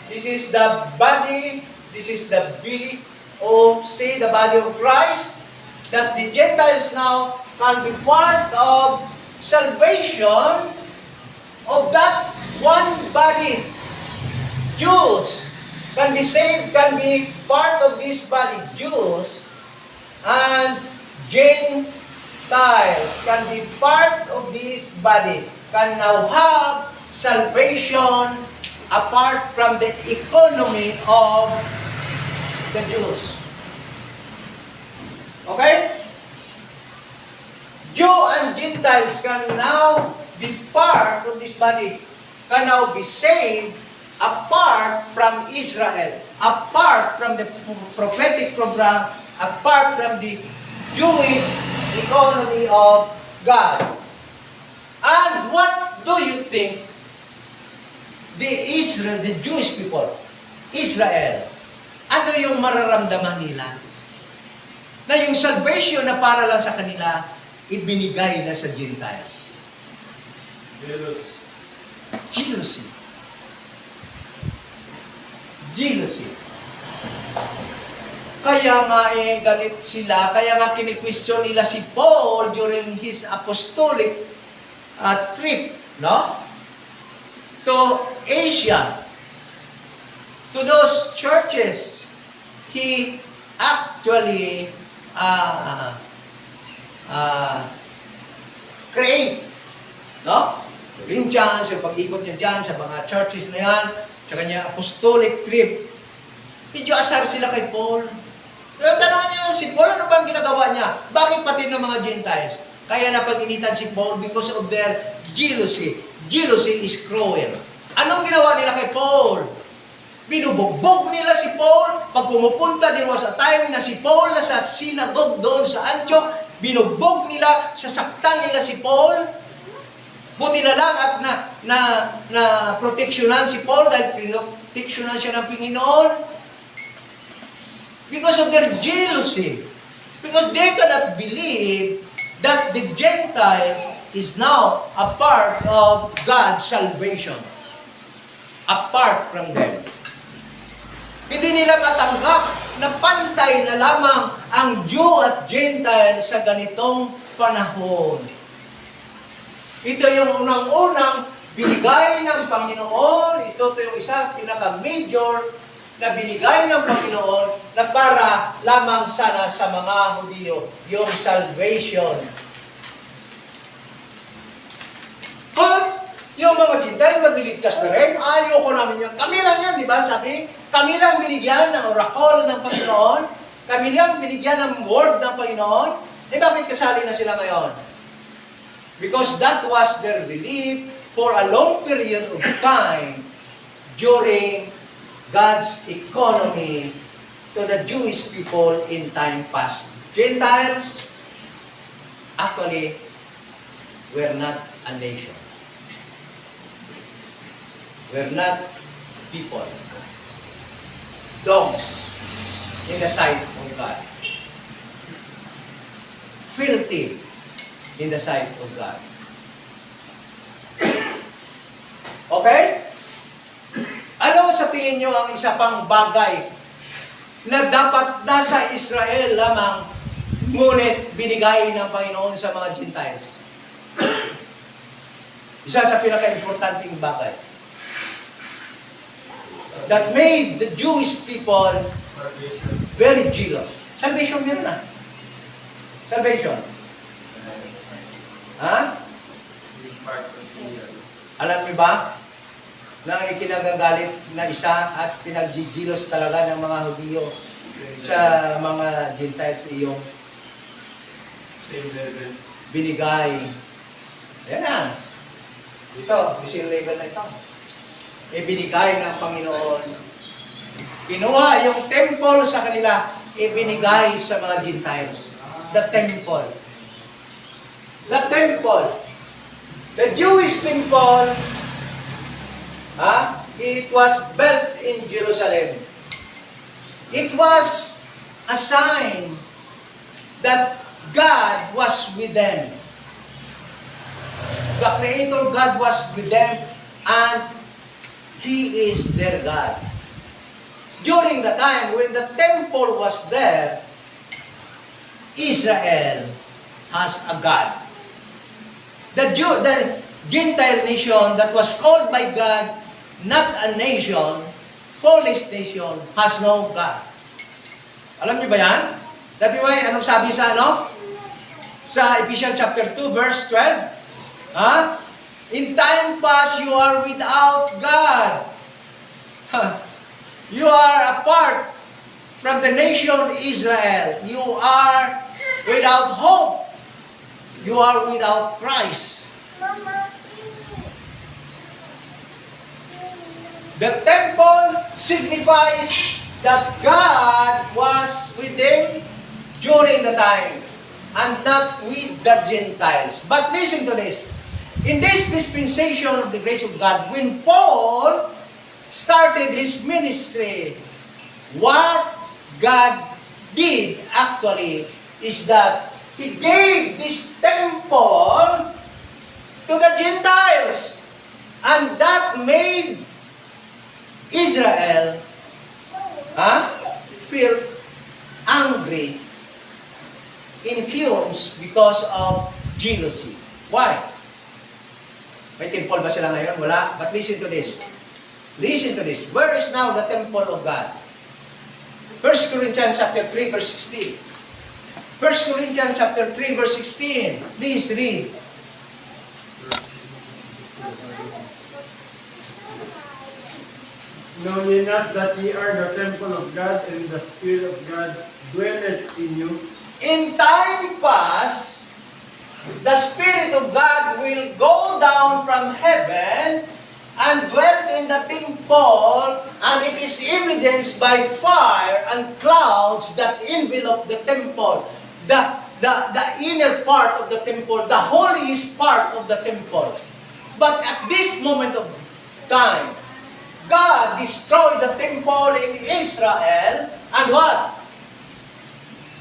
Speaker 1: This is the body, this is the BOC, the body of Christ, that the Gentiles now can be part of salvation of that one body. Jews can be saved, can be part of this body. Jews and Gentiles can be part of this body, can now have salvation apart from the economy of the Jews. Okay? Jew and Gentiles can now be part of this body, can now be saved apart from Israel, apart from the prophetic program, apart from the Jewish economy of God. And what do you think the Jewish people, Israel, ano yung mararamdaman nila? Na yung salvation na para lang sa kanila, ibinigay na sa Gentiles. Jealousy. Kaya nga galit sila, kaya nga kini-question nila si Paul during his apostolic trip, no? To Asia, to those churches, he actually create, no? Corinthians, yung pag-ikot niya dyan sa mga churches na yan, sa kanya apostolic trip, medyo asar sila kay Paul. Tanong niyo, si Paul, ano bang ginagawa niya? Bakit pati ng mga Gentiles? Kaya napag-initan si Paul because of their jealousy. Jealousy is cruel. Anong ginawa nila kay Paul? Binubugbog nila si Paul. Pag pumupunta, there was a time na si Paul na sa synagogue doon sa Antioch, binugbog nila, sasaktan nila si Paul. Buti na lang at na proteksyonan si Paul dahil proteksyonan siya ng Panginoon. Because of their jealousy. Because they cannot believe that the Gentiles is now a part of God's salvation. Apart from them. Hindi nila matanggap na pantay na lamang ang Jew at Gentile sa ganitong panahon. Ito yung unang-unang binigay ng Panginoon. Ito yung isa pinaka-major na binigay ng Panginoon na para lamang sana sa mga Hudiyo, yung salvation. But, yung mga Gentile, magliligtas na rin. Ayaw ko namin yan. Kami lang yan, di ba? Sabi, kami lang binigyan ng oracle ng Panginoon. Kami lang binigyan ng word ng Panginoon. Eh, bakit kasali na sila ngayon? Because that was their belief for a long period of time during God's economy to the Jewish people in time past. Gentiles, actually, were not a nation. We're not people. Dogs in the sight of God. Filthy in the sight of God. Okay? Ano sa tingin nyo ang isa pang bagay na dapat nasa Israel lamang ngunit binigay ng Panginoon sa mga Gentiles? Isa sa pinaka-importanting bagay that made the Jewish people very jealous. Salvation meron na. Salvation. Ha? Alam niyo ba na ikinagagalit na isa at pinagjijilos talaga ng mga Hudiyo sa mga Gentiles iyong binigay. Yan na. Ito, mission level na ito. Ibinigay ng Panginoon. Kinuha yung temple sa kanila, ibinigay sa mga Gentiles. The temple. The temple. The Jewish temple, it was built in Jerusalem. It was a sign that God was with them. The Creator God was with them and He is their God. During the time when the temple was there, Israel has a God. The Gentile nation that was called by God, not a nation, foolish nation, has no God. Alam niyo ba yan? Dati why, anong sabi sa Sa Ephesians chapter 2, verse 12? In time past, you are without God. You are apart from the nation Israel. You are without hope. You are without Christ. The temple signifies that God was with them during the time and not with the Gentiles. But listen to this. In this dispensation of the grace of God, when Paul started his ministry, what God did actually is that He gave this temple to the Gentiles. And that made Israel feel angry in fumes because of jealousy. Why? May temple ba sila ngayon? Wala. But listen to this. Listen to this. Where is now the temple of God? 1 Corinthians chapter 3 verse 16. 1 Corinthians chapter 3 verse 16. Please read.
Speaker 3: Know ye not that ye are the temple of God, and the Spirit of God dwelleth in you?
Speaker 1: In time past, the Spirit of God will go down from heaven and dwelt in the temple, and it is evidenced by fire and clouds that envelop the temple. The inner part of the temple, the holiest part of the temple. But at this moment of time, God destroyed the temple in Israel, and what?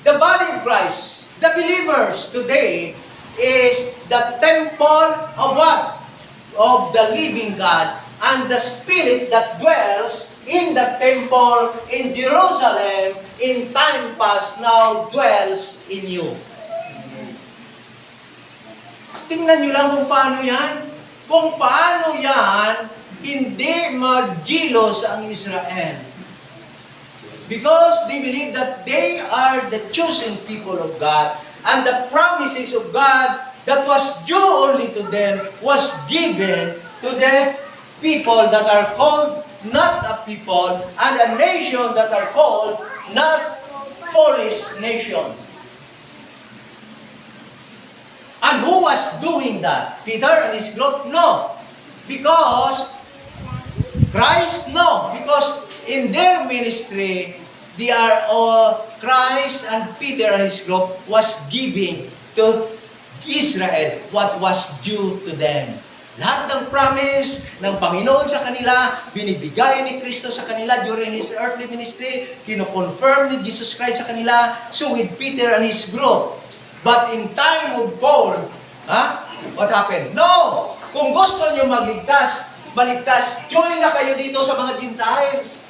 Speaker 1: The body of Christ, the believers today, is the temple of what? Of the living God, and the Spirit that dwells in the temple in Jerusalem in time past now dwells in you. Tingnan nyo lang kung paano yan. Kung paano yan, hindi magjilos ang Israel. Because they believe that they are the chosen people of God, and the promises of God that was due only to them was given to the people that are called not a people, and a nation that are called not foolish nation. And who was doing that? Peter and his group? No. Because Christ? No. Because in their ministry, they are all, Christ and Peter and his group was giving to Israel what was due to them. Lahat ng promise ng Panginoon sa kanila, binibigay ni Kristo sa kanila during His earthly ministry, kino-confirm ni Jesus Christ sa kanila, so with Peter and his group. But in time of Paul, what happened? No! Kung gusto nyo maligtas, join na kayo dito sa mga Gentiles.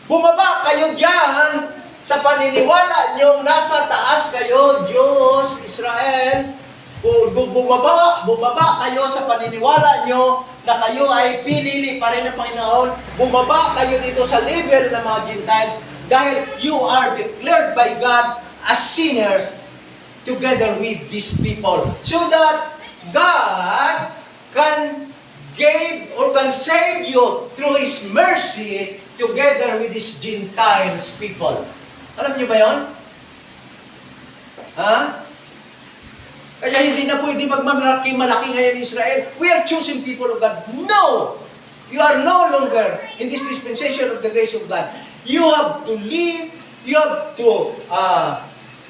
Speaker 1: Bumaba kayo dyan sa paniniwala nyo, nasa taas kayo, Diyos, Israel. Bumaba kayo sa paniniwala nyo na kayo ay pinili pa rin ng Panginoon. Bumaba kayo dito sa level ng mga Gentiles dahil you are declared by God as sinner together with these people. So that God can give or can save you through His mercy together with His Gentiles people. Alam niyo ba yun? Kaya hindi na pwede magmalaki ngayon Israel. We are chosen people of God. No! You are no longer in this dispensation of the grace of God. You have to live, you have to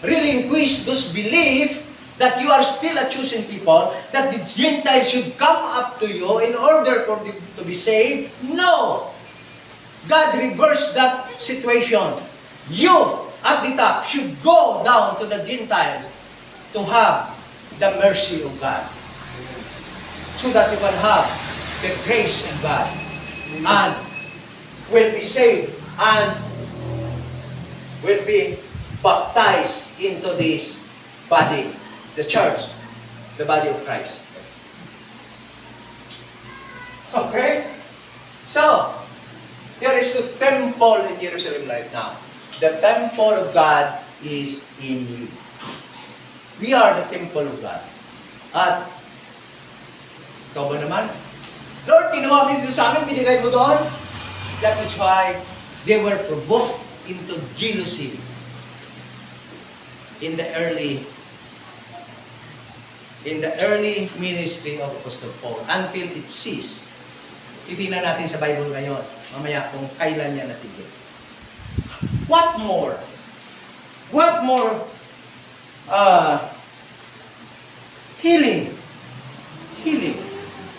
Speaker 1: relinquish those beliefs that you are still a chosen people, that the Gentiles should come up to you in order for them to be saved. No! God reversed that situation. You, at the top, should go down to the Gentiles to have the mercy of God, so that you can have the grace of God and will be saved and will be baptized into this body, the church, the body of Christ. Okay? So, there is a temple in Jerusalem right now. The temple of God is in you. We are the temple of God. At, ikaw ba naman? Lord, kinuha mo dito sa amin, binigay mo doon. That is why they were provoked into jealousy in the early ministry of Apostle Paul until it ceased. Titingnan natin sa Bible ngayon, mamaya kung kailan niya natigil. What more? What more? Healing. Healing.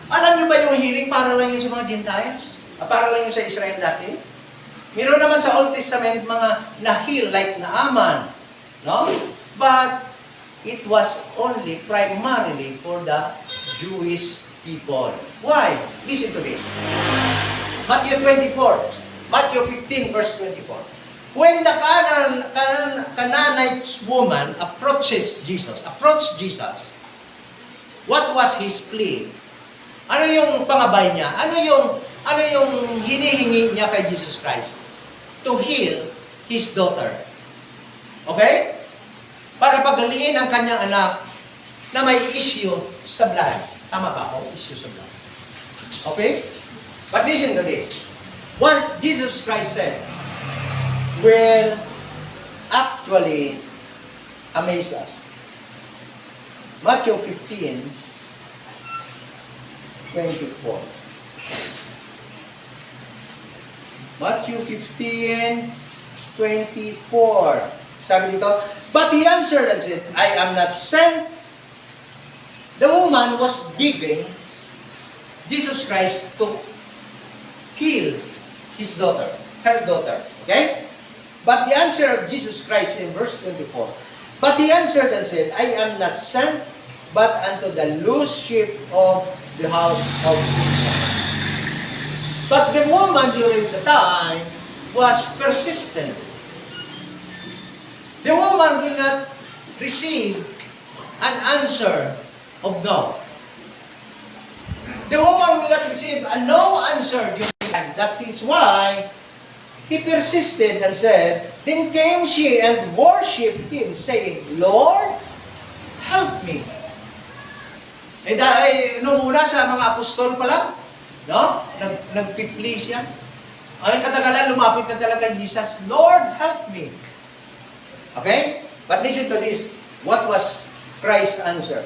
Speaker 1: Alam niyo ba yung healing para lang yun sa mga Gentiles? Para lang yun sa Israel dati? Meron naman sa Old Testament mga na-heal like Naaman. No? But it was only primarily for the Jewish people. Why? Listen to this. Matthew 15 verse 24. When the Canaanite woman approached Jesus, what was his plea? Ano yung pangabay niya? Ano yung hinihingi niya kay Jesus Christ? To heal his daughter. Okay? Para pagalingin ang kanyang anak na may issue sa blood. Tama ba ako? Issue sa blood. Okay? But listen to this. What Jesus Christ said will actually amaze us. Matthew 15 24. Matthew 15, 24. Sabi dito, but he answered and said, I am not sent. The woman was begging Jesus Christ to heal his daughter, her daughter. Okay? But the answer of Jesus Christ in verse 24, but he answered and said, I am not sent, but unto the lost sheep of the house of Israel. But the woman during the time was persistent. The woman will not receive an answer of no. The woman will not receive a no answer during the time. That is why he persisted and said, then came she and worshipped him, saying, Lord, help me. Nung una sa mga apostol pa lang, no? Nagpipli siya. Ay katagalan, lumapit na talaga Jesus, Lord, help me. Okay? But listen to this. What was Christ's answer?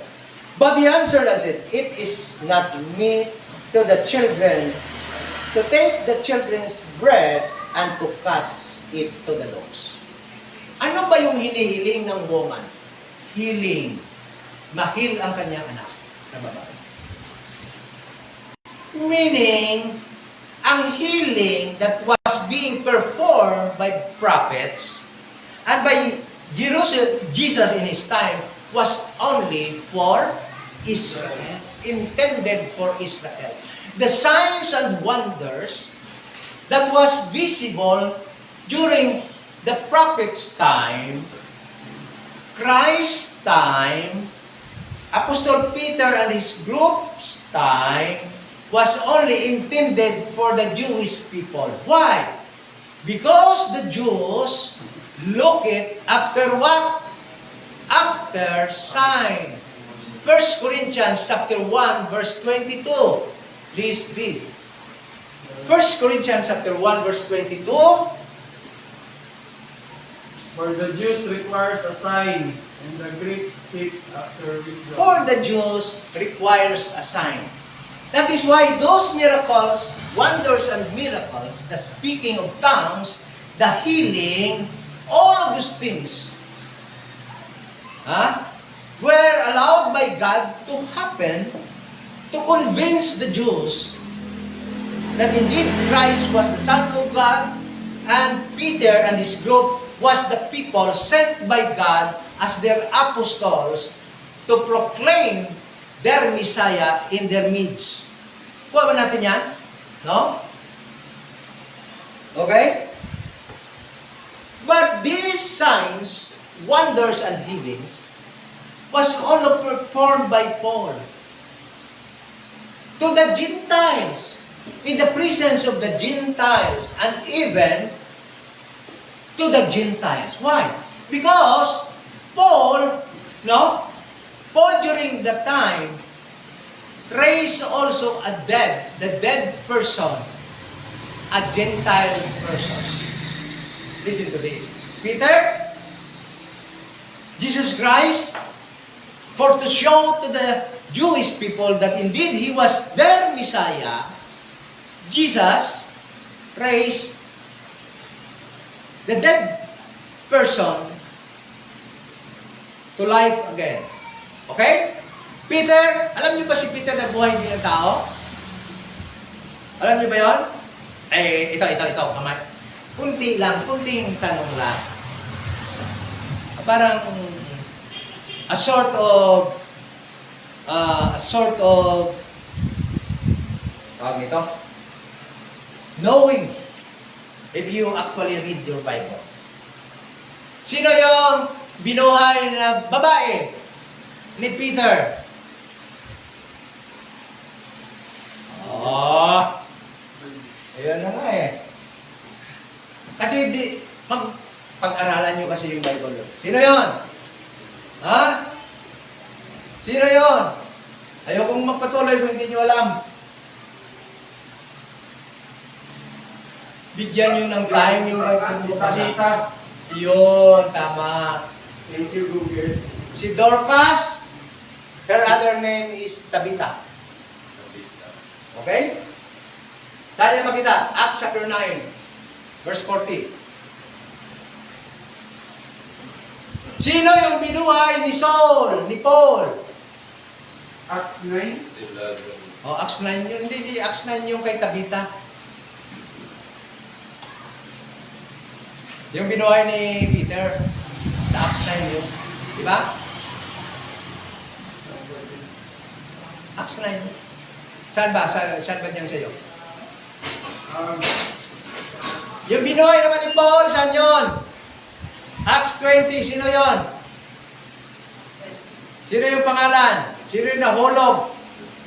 Speaker 1: But he answered and said, it is not meet to the children to take the children's bread and to cast it to the dogs. Ano ba yung hinihiling ng woman? Healing. Mahil ang kanyang anak na babae. Meaning, ang healing that was being performed by prophets and by Jesus in his time was only for Israel. Intended for Israel. The signs and wonders that was visible during the prophet's time, Christ's time, Apostle Peter and his group's time, was only intended for the Jewish people. Why? Because the Jews look it after what? After sign. 1 Corinthians chapter 1 verse 22. Please read. 1 Corinthians chapter 1 verse 22.
Speaker 3: For the Jews requires a sign, and the Greeks seek after wisdom.
Speaker 1: For the Jews requires a sign. That is why those miracles, wonders and miracles, the speaking of tongues, the healing, all of those things, were allowed by God to happen to convince the Jews that indeed Christ was the Son of God and Peter and his group was the people sent by God as their apostles to proclaim their Messiah in their midst. Kuha ba natin yan? No? Okay? But these signs, wonders, and healings was only performed by Paul to the Gentiles, in the presence of the Gentiles, and even to the Gentiles. Why? Because Paul during the time, raised also the dead person, a Gentile person. Listen to this. Peter, Jesus Christ, for to show to the Jewish people that indeed He was their Messiah, Jesus raised the dead person to life again. Okay? Peter, alam niyo ba si Peter na buhay din ng tao? Alam niyo ba yon? Ito, kamay. Kunting tanong lang. Parang a sort of tawag nito, knowing if you actually read your Bible. Sino yung binuhay na babae ni Peter? Ayun na nga eh. Kasi pag-aralan nyo kasi yung Bible. Sino yon? Ha? Sino yon? Ayokong magpatuloy kung hindi nyo alam. Bigyan nyo ng time yung
Speaker 3: Tabitha.
Speaker 1: Yun, tama.
Speaker 3: Thank you, Google.
Speaker 1: Si Dorcas, her other name is Tabitha. Okay? Saan niya makita? Acts chapter 9, verse 40. Sino yung binuhay ni Saul, ni Paul?
Speaker 3: Acts 9.
Speaker 1: Oh, Acts 9 yun. Hindi, Acts 9 yung kay Tabitha. Yung binuhay ni Peter. Sa Acts 9 yun. Di ba? Acts 9. Saan ba? Saan ba niyan sa'yo? Yung binuhay naman ni Paul, saan yun? Acts 20, sino yon? Sino yung pangalan? Sino yung nahulog?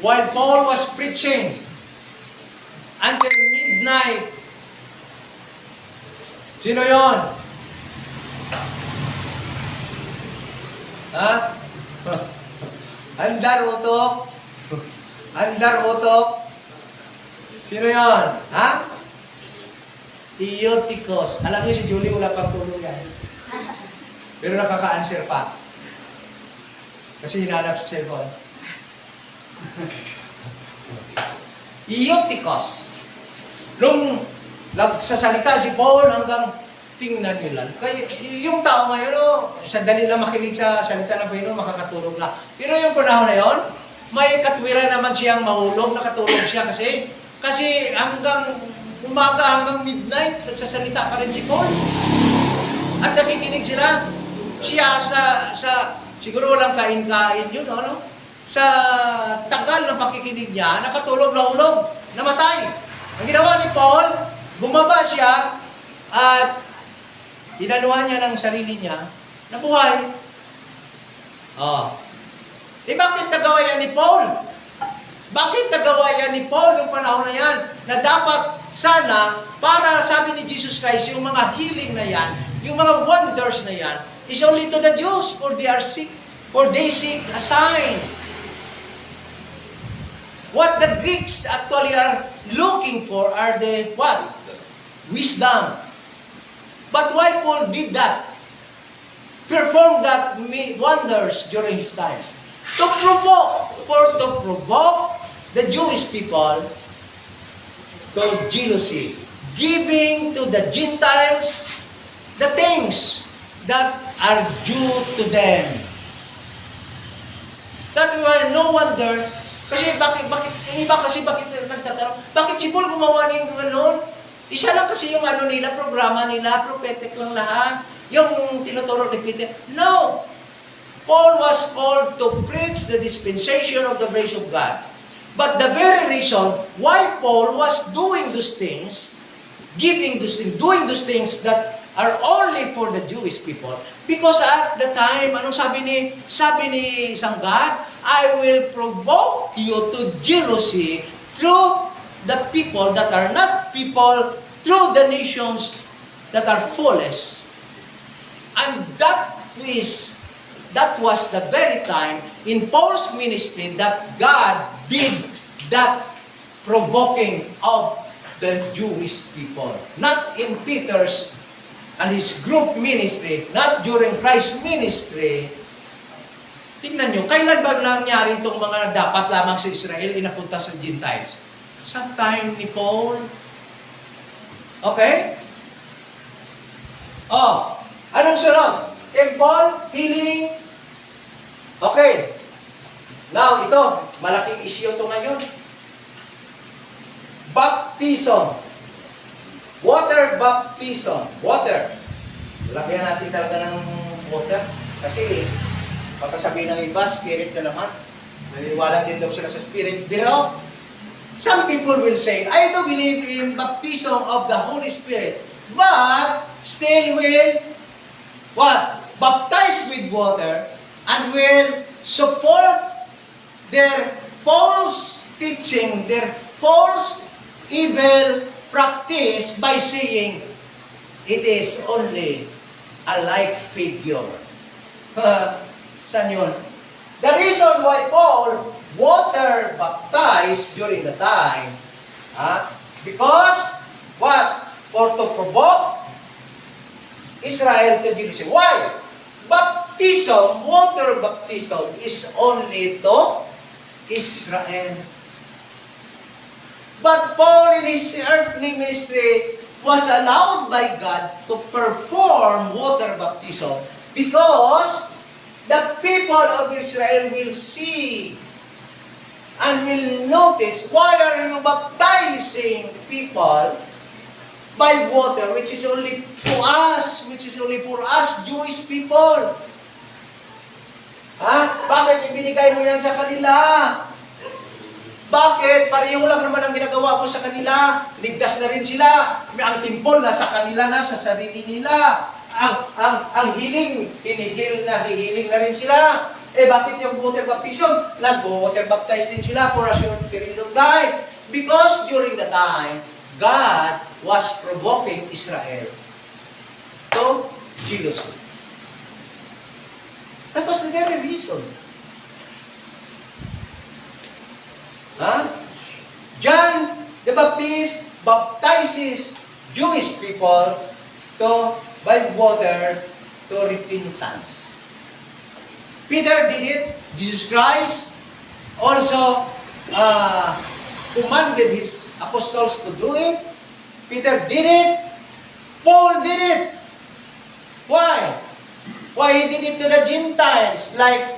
Speaker 1: While Paul was preaching until midnight. Sino yon? Ha? Andar utok? Andar utok? Sino yon? Ha? Theotikos. Alam niyo si Julie, wala pang tulong yan. Pero nakaka-answer pa. Kasi hinanap sa cellphone. Theotikos. Nung nagsasalita si Paul hanggang tingnan nila. Kaya yung tao ngayon, sandali lang makinig sa salita ng Panginoon, makakatulog na. Pero yung panahon na yon, may katwiran naman siyang mahulog, nakatulog siya kasi hanggang umaga, hanggang midnight, nagsasalita pa rin si Paul. At nakikinig sila. Siya siguro walang kain-kain yun, ano? Sa tagal ng pakikinig niya, nakatulog na hulog, namatay. Ang ginawa ni Paul, bumaba siya at inanuhan niya ng sarili niya, nabuhay. Oh. Bakit nagawa yan ni Paul? Bakit nagawa yan ni Paul yung panahon na yan? Na dapat sana, para sabi ni Jesus Christ, yung mga healing na yan, yung mga wonders na yan, is only to the Jews, for they are sick, for they seek a sign. What the Greeks actually are looking for are the what? Wisdom. But why Paul did that? Perform that wonders during his time? To provoke the Jewish people to jealousy, giving to the Gentiles the things that are due to them. That why no wonder, kasi bakit nagtatanong, bakit si Paul gumawa ng gano'n? Isa lang kasi yung nila, programa nila, prophetic lang lahat. Yung tinuturo ni Peter. No! Paul was called to preach the dispensation of the grace of God. But the very reason why Paul was doing those things, doing those things that are only for the Jewish people, because at the time, anong sabi ni isang God, I will provoke you to jealousy through the people that are not people, through the nations that are foolish. And that was the very time in Paul's ministry that God did that provoking of the Jewish people. Not in Peter's and his group ministry, not during Christ's ministry. Tingnan nyo, kailan ba nangyari itong mga dapat lamang sa Israel inapunta sa Gentiles? Sa time ni Paul. Okay? Oh, anong sunod? Temple, healing. Okay. Now, ito, malaking issue ito ngayon. Baptism. Water baptism. Water. Lagyan natin talaga ng water. Kasi, baka sabihin ng iba, spirit na naman. Naniniwala din daw sila sa spirit. Pero, some people will say, I do believe in baptism of the Holy Spirit. But, still will, what? Baptize with water and will support their false teaching, their false evil practice by saying it is only a like figure. Saan yun? The reason why Paul water baptized during the time, because what? For to provoke Israel to jealousy. Why? Baptism, water baptism is only to Israel. But Paul in his earthly ministry was allowed by God to perform water baptism because the people of Israel will see and will notice, why are you baptizing people by water, which is only to us, which is only for us, Jewish people? Ha? Bakit ibinigay mo yan sa kanila? Bakit? Pareho lang naman ang ginagawa mo sa kanila. Ligtas na rin sila. Ang timpol na sa kanila na, sa sarili nila. Ang healing, hihiling na rin sila. Eh bakit yung water baptism? Nag-water baptize din sila for a short period of time. Because during the time, God was provoking Israel to jealousy. That was the very reason. John the Baptist baptizes Jewish people by water to repentance. Peter did it. Jesus Christ also commanded his apostles to do it. Peter did it. Paul did it. Why? Why he did it to the Gentiles, like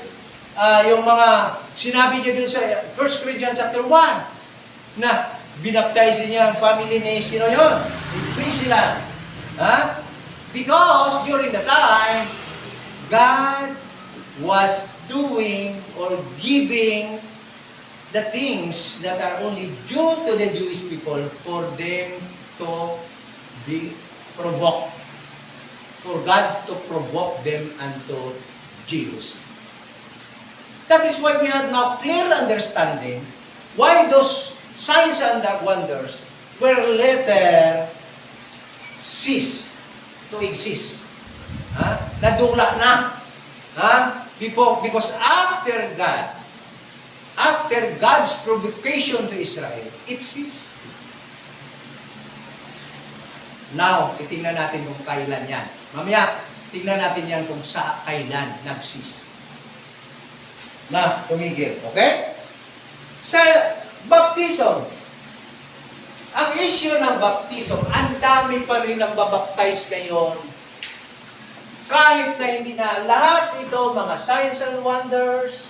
Speaker 1: yung mga sinabi niya dun sa 1 Corinthians chapter 1, na binaptize niya ang family ni sino yun? Free sila. Because during the time, God was doing or giving the things that are only due to the Jewish people for them to be provoked. For God to provoke them unto jealousy. That is why we have now clear understanding why those signs and wonders were later cease to exist. Nadula na. Because after God's provocation to Israel, it ceased. Now, titingnan natin kung kailan yan. Mamaya, tingnan natin yan kung sa kailan nag-cease. Na tumigil. Okay? Sa baptism, ang issue ng baptism, ang dami pa rin ang babaptize ngayon. Kahit na hindi na lahat ito, mga signs and wonders,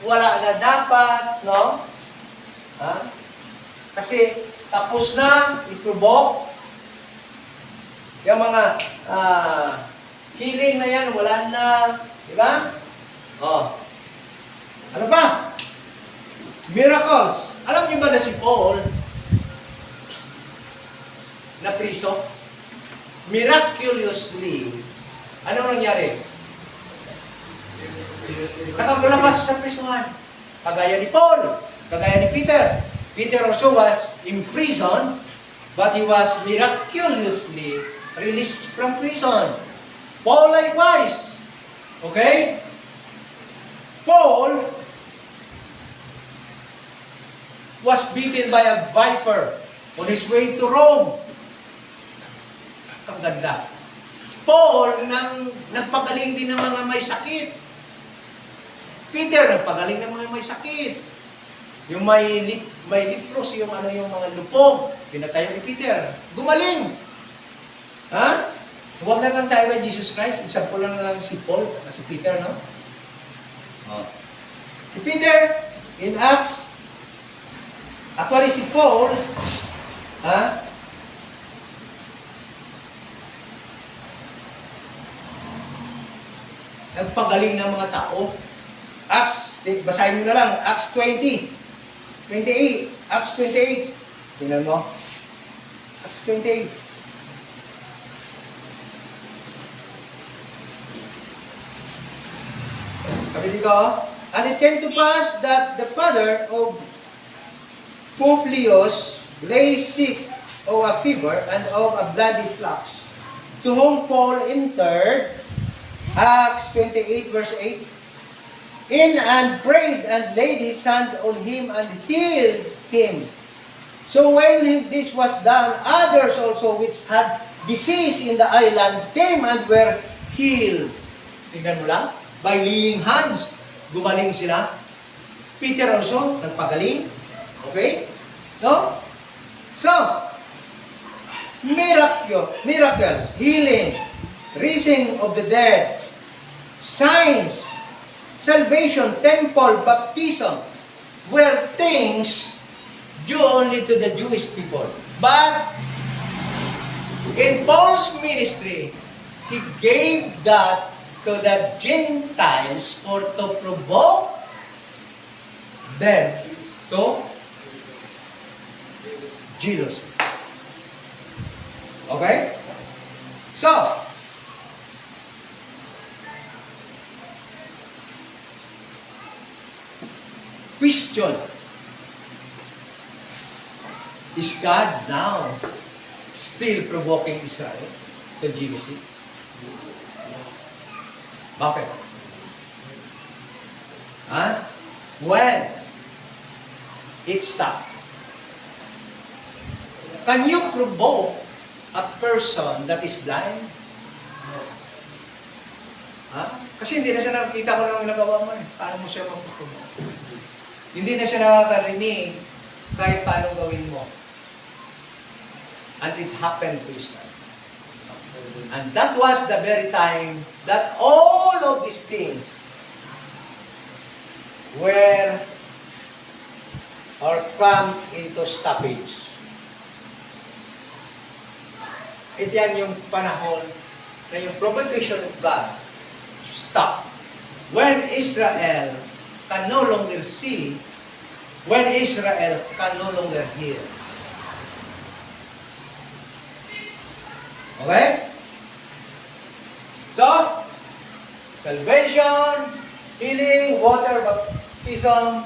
Speaker 1: wala na dapat, no? Kasi tapos na, i-provoke. Yung mga healing na yan, wala na. Diba? Ano ba? Miracles. Alam niyo ba na si Paul na priso? Miraculously, ano nangyari? Nakalabas sa prisuhan. Kagaya ni Paul, kagaya ni Peter. Peter also was imprisoned, but he was miraculously released from prison. Paul likewise. Okay? Paul was beaten by a viper on his way to Rome. Ang ganda. Paul nagpagaling din ng mga may sakit. Peter nagpagaling ng mga may sakit. Yung may leprosy, yung mga lupog, pinatayo ni Peter. Gumaling. Huwag na lang tayo kay Jesus Christ. Example lang na lang si Paul, si Peter, no? Si Peter, in Acts, actually si Paul, nagpagaling ng mga tao. Acts, basahin nyo na lang, Acts 28, Acts 28. Tingnan mo. Acts 28. Sabi dito, and it came to pass that the father of Publius lay sick of a fever and of a bloody flux, to whom Paul entered, Acts 28 verse 8, in and prayed and laid his hand on him and healed him. So when this was done, others also which had disease in the island came and were healed. Tingnan mo lang, by laying hands, gumaling sila. Peter also, nagpagaling. Okay? No? So, miracles, healing, raising of the dead, signs, salvation, temple, baptism, were things due only to the Jewish people. But in Paul's ministry, he gave that to the Gentiles for to provoke them to jealousy. Okay? So, question. Is God now still provoking Israel to jealousy? Bakit? Ha? When it stopped. Can you provoke a person that is blind? Ha? Kasi hindi na siya nakikita ko lang nagawa mo eh. Paano mo siya mapuprovoke? Hindi na siya nakakarinig kahit paano gawin mo. And it happened to Israel. And that was the very time that all of these things were or come into stoppage. Ito yan yung panahon na yung provocation of God stop. When Israel can no longer see, when Israel can no longer hear. Okay? So, salvation, healing, water, baptism,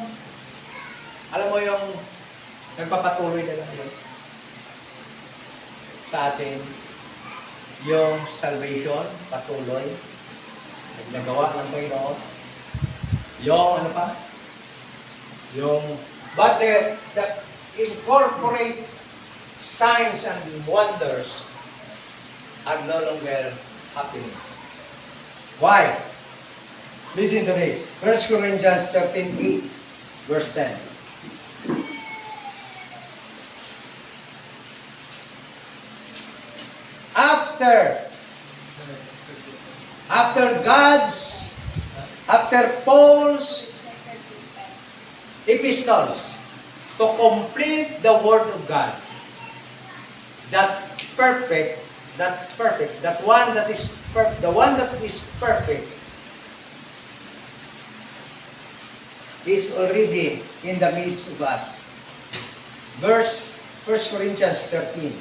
Speaker 1: alam mo yung nagpapatuloy na lang yun sa atin, yung salvation, patuloy, nagawa ng Panginoon, yung ano pa, yung, but the incorporate signs and wonders are no longer happening. Why? Listen to this. 1 Corinthians 13:8, verse 10. After Paul's epistles to complete the Word of God, that one that is perfect is already in the midst of us. 1 Corinthians 13,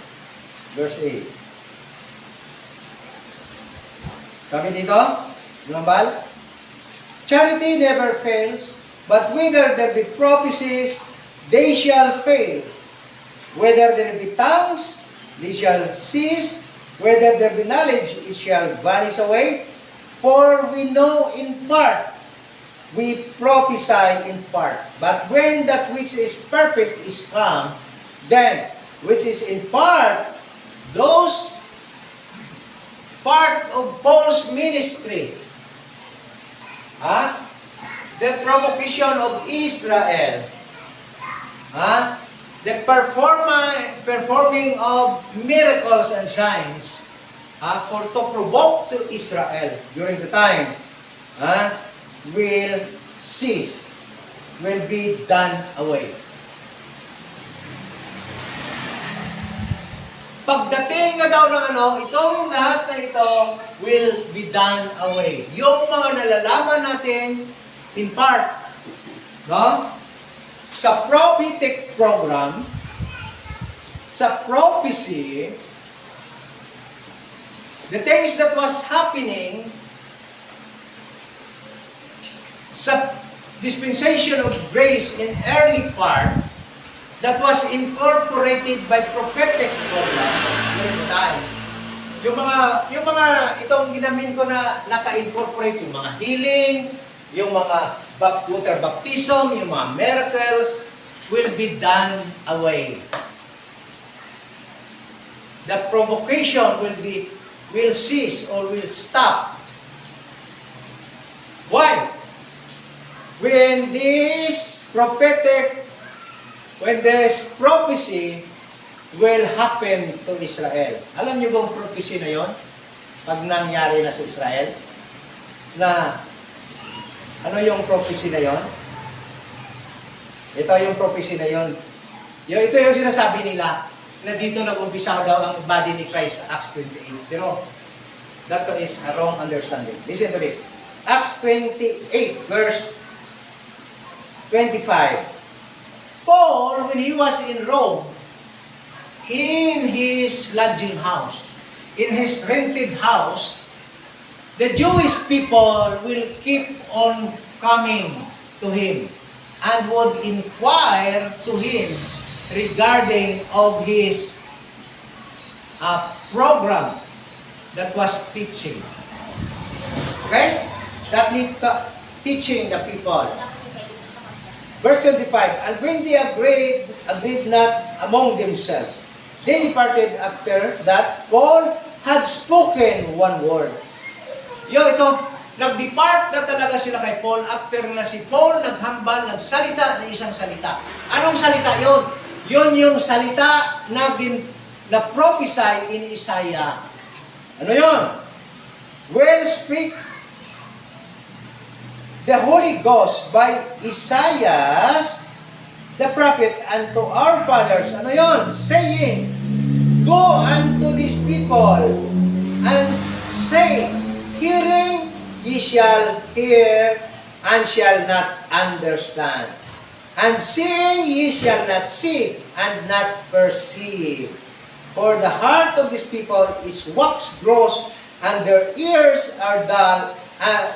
Speaker 1: verse 8. Sabi dito, Global, charity never fails, but whether there be prophecies, they shall fail. Whether there be tongues, they shall cease. Whether there be knowledge, it shall vanish away. For we know in part, we prophesy in part. But when that which is perfect is come, then which is in part, those part of Paul's ministry, the provocation of Israel, the performing of miracles and signs, for to provoke to Israel during the time, will cease, will be done away. Pagdating na daw ng itong lahat na ito will be done away. Yung mga nalalaman natin in part, no? Sa prophetic program, sa prophecy, the things that was happening sa dispensation of grace in early part, that was incorporated by prophetic program during the time. Yung mga itong ginamin ko na naka-incorporate, yung mga healing, yung mga water baptism, yung mga miracles, will be done away. The provocation will cease or will stop. Why? When this prophecy will happen to Israel. Alam niyo bang prophecy na yon? Pag nangyari na sa Israel? Na, ano yung prophecy na yon? Ito yung prophecy na yon. Ito yung sinasabi nila na dito nag-umpisa daw ang body ni Christ, Acts 28. Pero, that is a wrong understanding. Listen to this. Acts 28, verse 25. Paul, when he was in Rome, in his lodging house, in his rented house, the Jewish people will keep on coming to him and would inquire to him regarding of his program that was teaching. Okay? That he teaching the people. Verse 25, and when they agreed not among themselves, they departed after that Paul had spoken one word. Ito, nag-depart na talaga sila kay Paul after na si Paul naghambal, nagsalita ng isang salita. Anong salita yon? Yon yung salita na prophesy in Isaiah. Ano yon? Well speak the Holy Ghost by Isaiah the prophet unto our fathers. Ano yon? Saying, go unto these people and say, hearing ye shall hear and shall not understand. And seeing ye shall not see and not perceive. For the heart of these people is waxed gross, and their ears are dull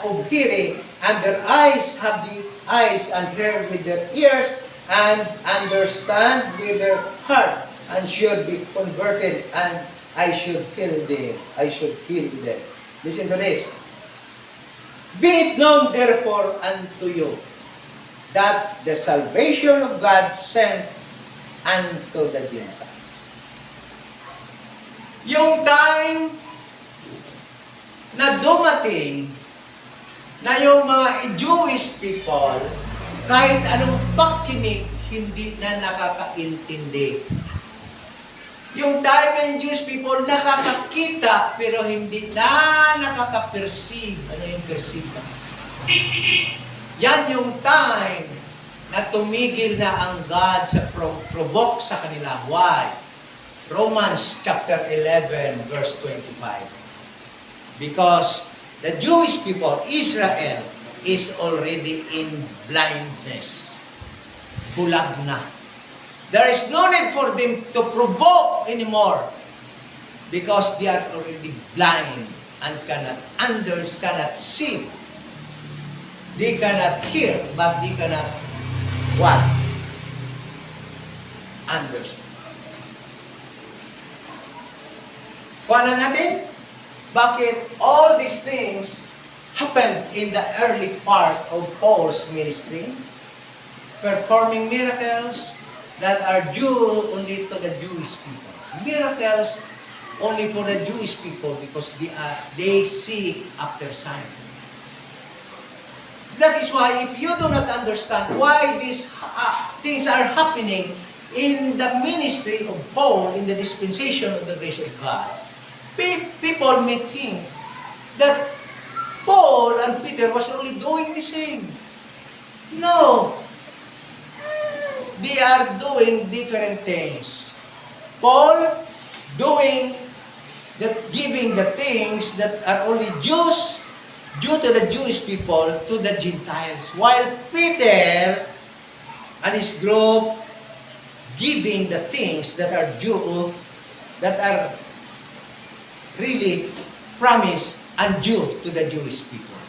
Speaker 1: of hearing, and their eyes have the eyes, and hear with their ears, and understand with their heart, and should be converted, and I should heal them. I should heal them. Listen to this. Be it known therefore unto you that the salvation of God sent unto the Gentiles. Yung time na dumating na yung mga Jewish people, kahit anong pakinig, hindi na nakakaintindi. Yung time na yung Jewish people nakakakita, pero hindi na nakaka-perceive. Ano yung perceive? Yan yung time na tumigil na ang God sa provoke sa kanila. Why? Romans chapter 11, verse 25. Because the Jewish people, Israel, is already in blindness. Bulag na. There is no need for them to provoke anymore because they are already blind and cannot understand, cannot see. They cannot hear, but they cannot what? Understand. Kuha natin, bakit all these things happened in the early part of Paul's ministry? Performing miracles that are due only to the Jewish people. Miracles only for the Jewish people because they seek after sign. That is why if you do not understand why these things are happening in the ministry of Paul, in the dispensation of the grace of God, people may think that Paul and Peter was only doing the same. No. They are doing different things. Paul giving the things that are only Jews, due to the Jewish people, to the Gentiles. While Peter and his group giving the things that are Jew, that are really promised and due to the Jewish people.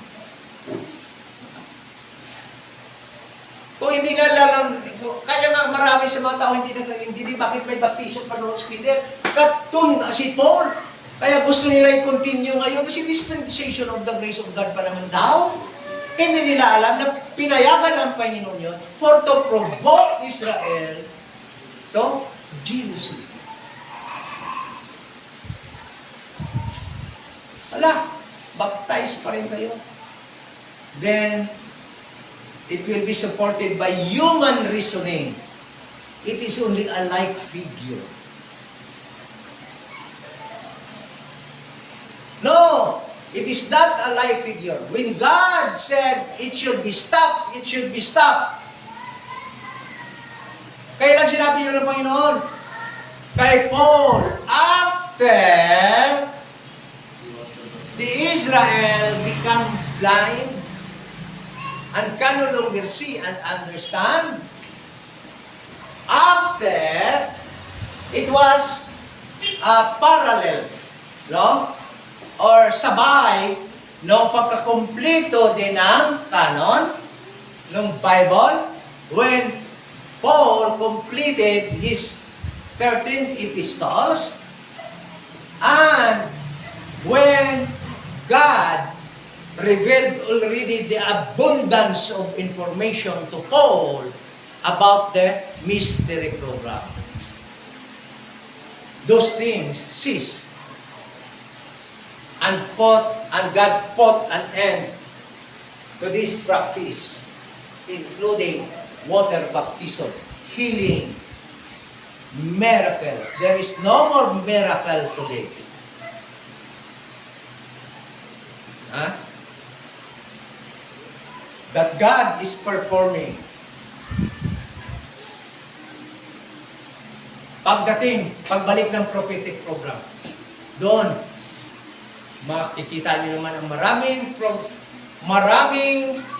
Speaker 1: Kung hindi nga lalang, kaya nga marami sa mga tao hindi bakit may baptism pa noon si Peter? Katong si Paul. Kaya gusto nila i-continue ngayon kasi dispensation of the grace of God pa naman daw. Hindi nila alam na pinayagan ng Panginoon yun for to provoke Israel to jealousy. Wala, baptize pa rin kayo. Then, it will be supported by human reasoning. It is only a like figure. It is not a live figure. When God said it should be stopped, it should be stopped. Kailan sinabi yun ng Panginoon? Kay Paul, after the Israel become blind and can no longer see and understand, after it was parallel, no? Or sabay no pagkakumpleto din ng canon ng Bible when Paul completed his 13 epistles, and when God revealed already the abundance of information to Paul about the mystery program. Those things ceased. And God put an end to this practice, including water baptism, healing, miracles. There is no more miracle today. That God is performing. Pagbalik ng prophetic program, doon, makikita niyo naman ang maraming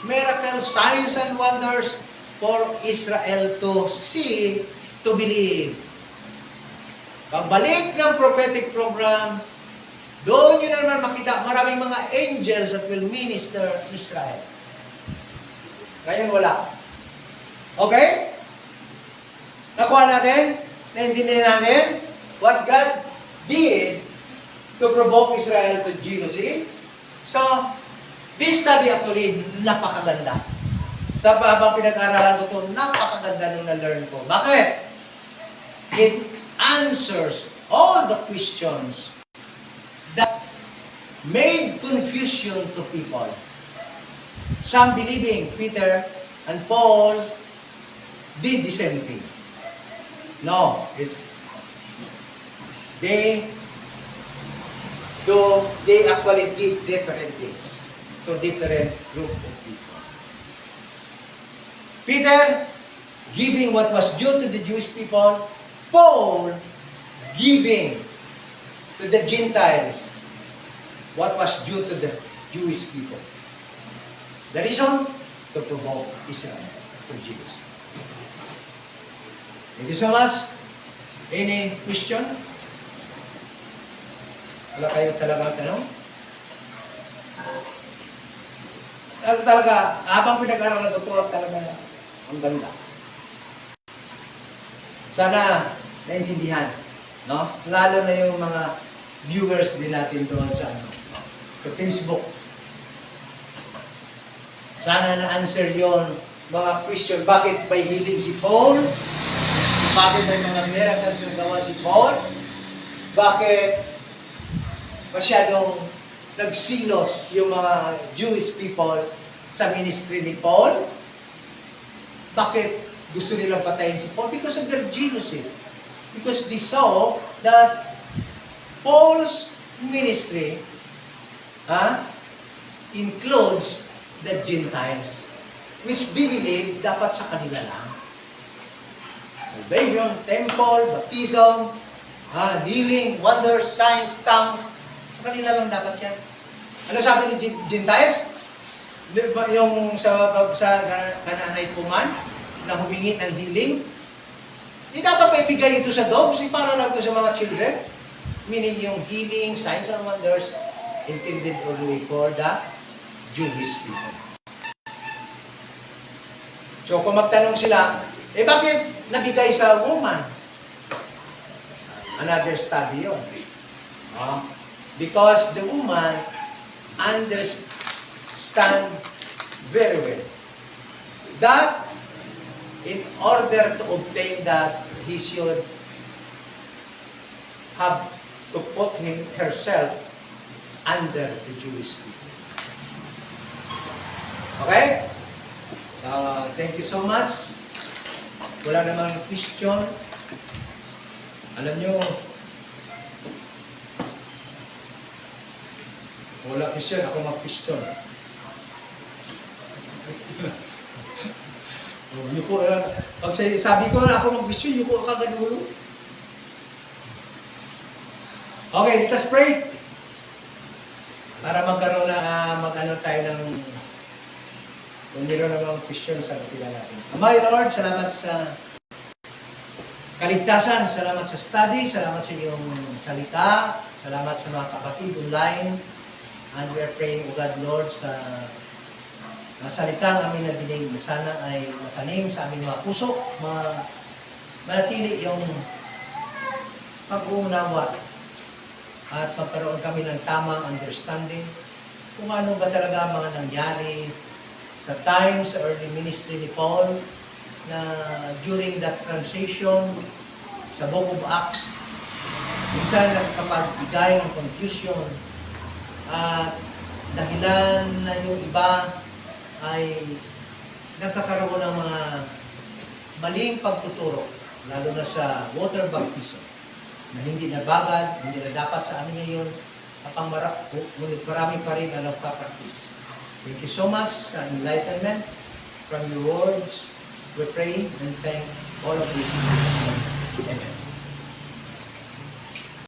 Speaker 1: miracles, signs, and wonders for Israel to see, to believe. Pagbalik ng prophetic program, doon nyo naman makita maraming mga angels that will minister Israel. Ngayon wala. Okay? Nakuha natin? Naintindihan natin? What God did to provoke Israel to jealousy. So, this study actually, napakaganda. Sa habang pinag-aralan ko ito, napakaganda nung na-learn ko. Bakit? It answers all the questions that made confusion to people. Some believing Peter and Paul did the same thing. No, they actually give different things to different group of people. Peter giving what was due to the Jewish people, Paul giving to the Gentiles what was due to the Jewish people. The reason? To provoke Israel to jealousy. Thank you so much. Any question? Wala kayo talagang tanong? Talaga, habang pinag-aralan ko ito, talaga ang ganda. Sana naintindihan, no? Lalo na yung mga viewers din natin doon sa Facebook. Sana na-answer yon mga question. Bakit may healing si Paul? Bakit may mga miracles na gawa si Paul? Bakit masyadong nagsilos yung mga Jewish people sa ministry ni Paul? Bakit gusto nilang patayin si Paul? Because of their jealousy. Because they saw that Paul's ministry includes the Gentiles, which they believe dapat sa kanila lang. Salvation, temple, baptism, healing, wonders, signs, tongues, sa kanila lang dapat yan. Ano sabi ni Gentiles? Yung sa Canaanite woman na humingi ng healing, hindi dapat pa ibigay ito sa dogs, para lang ito sa mga children. Meaning yung healing, signs and wonders, intended only for the Jewish people. So kung magtanong sila, bakit nabigay sa woman? Another study yun. Because the woman understand very well that in order to obtain that, he should have to put herself under the Jewish people. Okay? Thank you so much. Wala namang question. Alam nyo, Wala Christian, ako mag-Christian. Yuko na, pag sabi ko na ako mag-Christian, yuko ka ganulo. Okay, let's pray. Para magkaroon na mag-ano tayo ng kung meron namang Christian sa kapila natin. Amay Lord, salamat sa kaligtasan, salamat sa study, salamat sa iyong salita, salamat sa mga kapatid online. And we are praying, O God, Lord, sa salita ng aming nadinig, sana ay matanim sa aming mga puso, manatili yung pag-uunawa at magkaroon kami ng tamang understanding kung ano ba talaga mga nangyari sa time, sa early ministry ni Paul, na during that transition sa Book of Acts, minsan nagkapagbigay ng confusion at dahilan na yung iba ay nagkakaroon ng mga maling pagtuturo, lalo na sa water baptism, na hindi nabagad, hindi na dapat sa amin ngayon, ngunit marami pa rin na nagpa-practice. Thank you so much sa enlightenment from your words. We pray and thank all of this. Amen.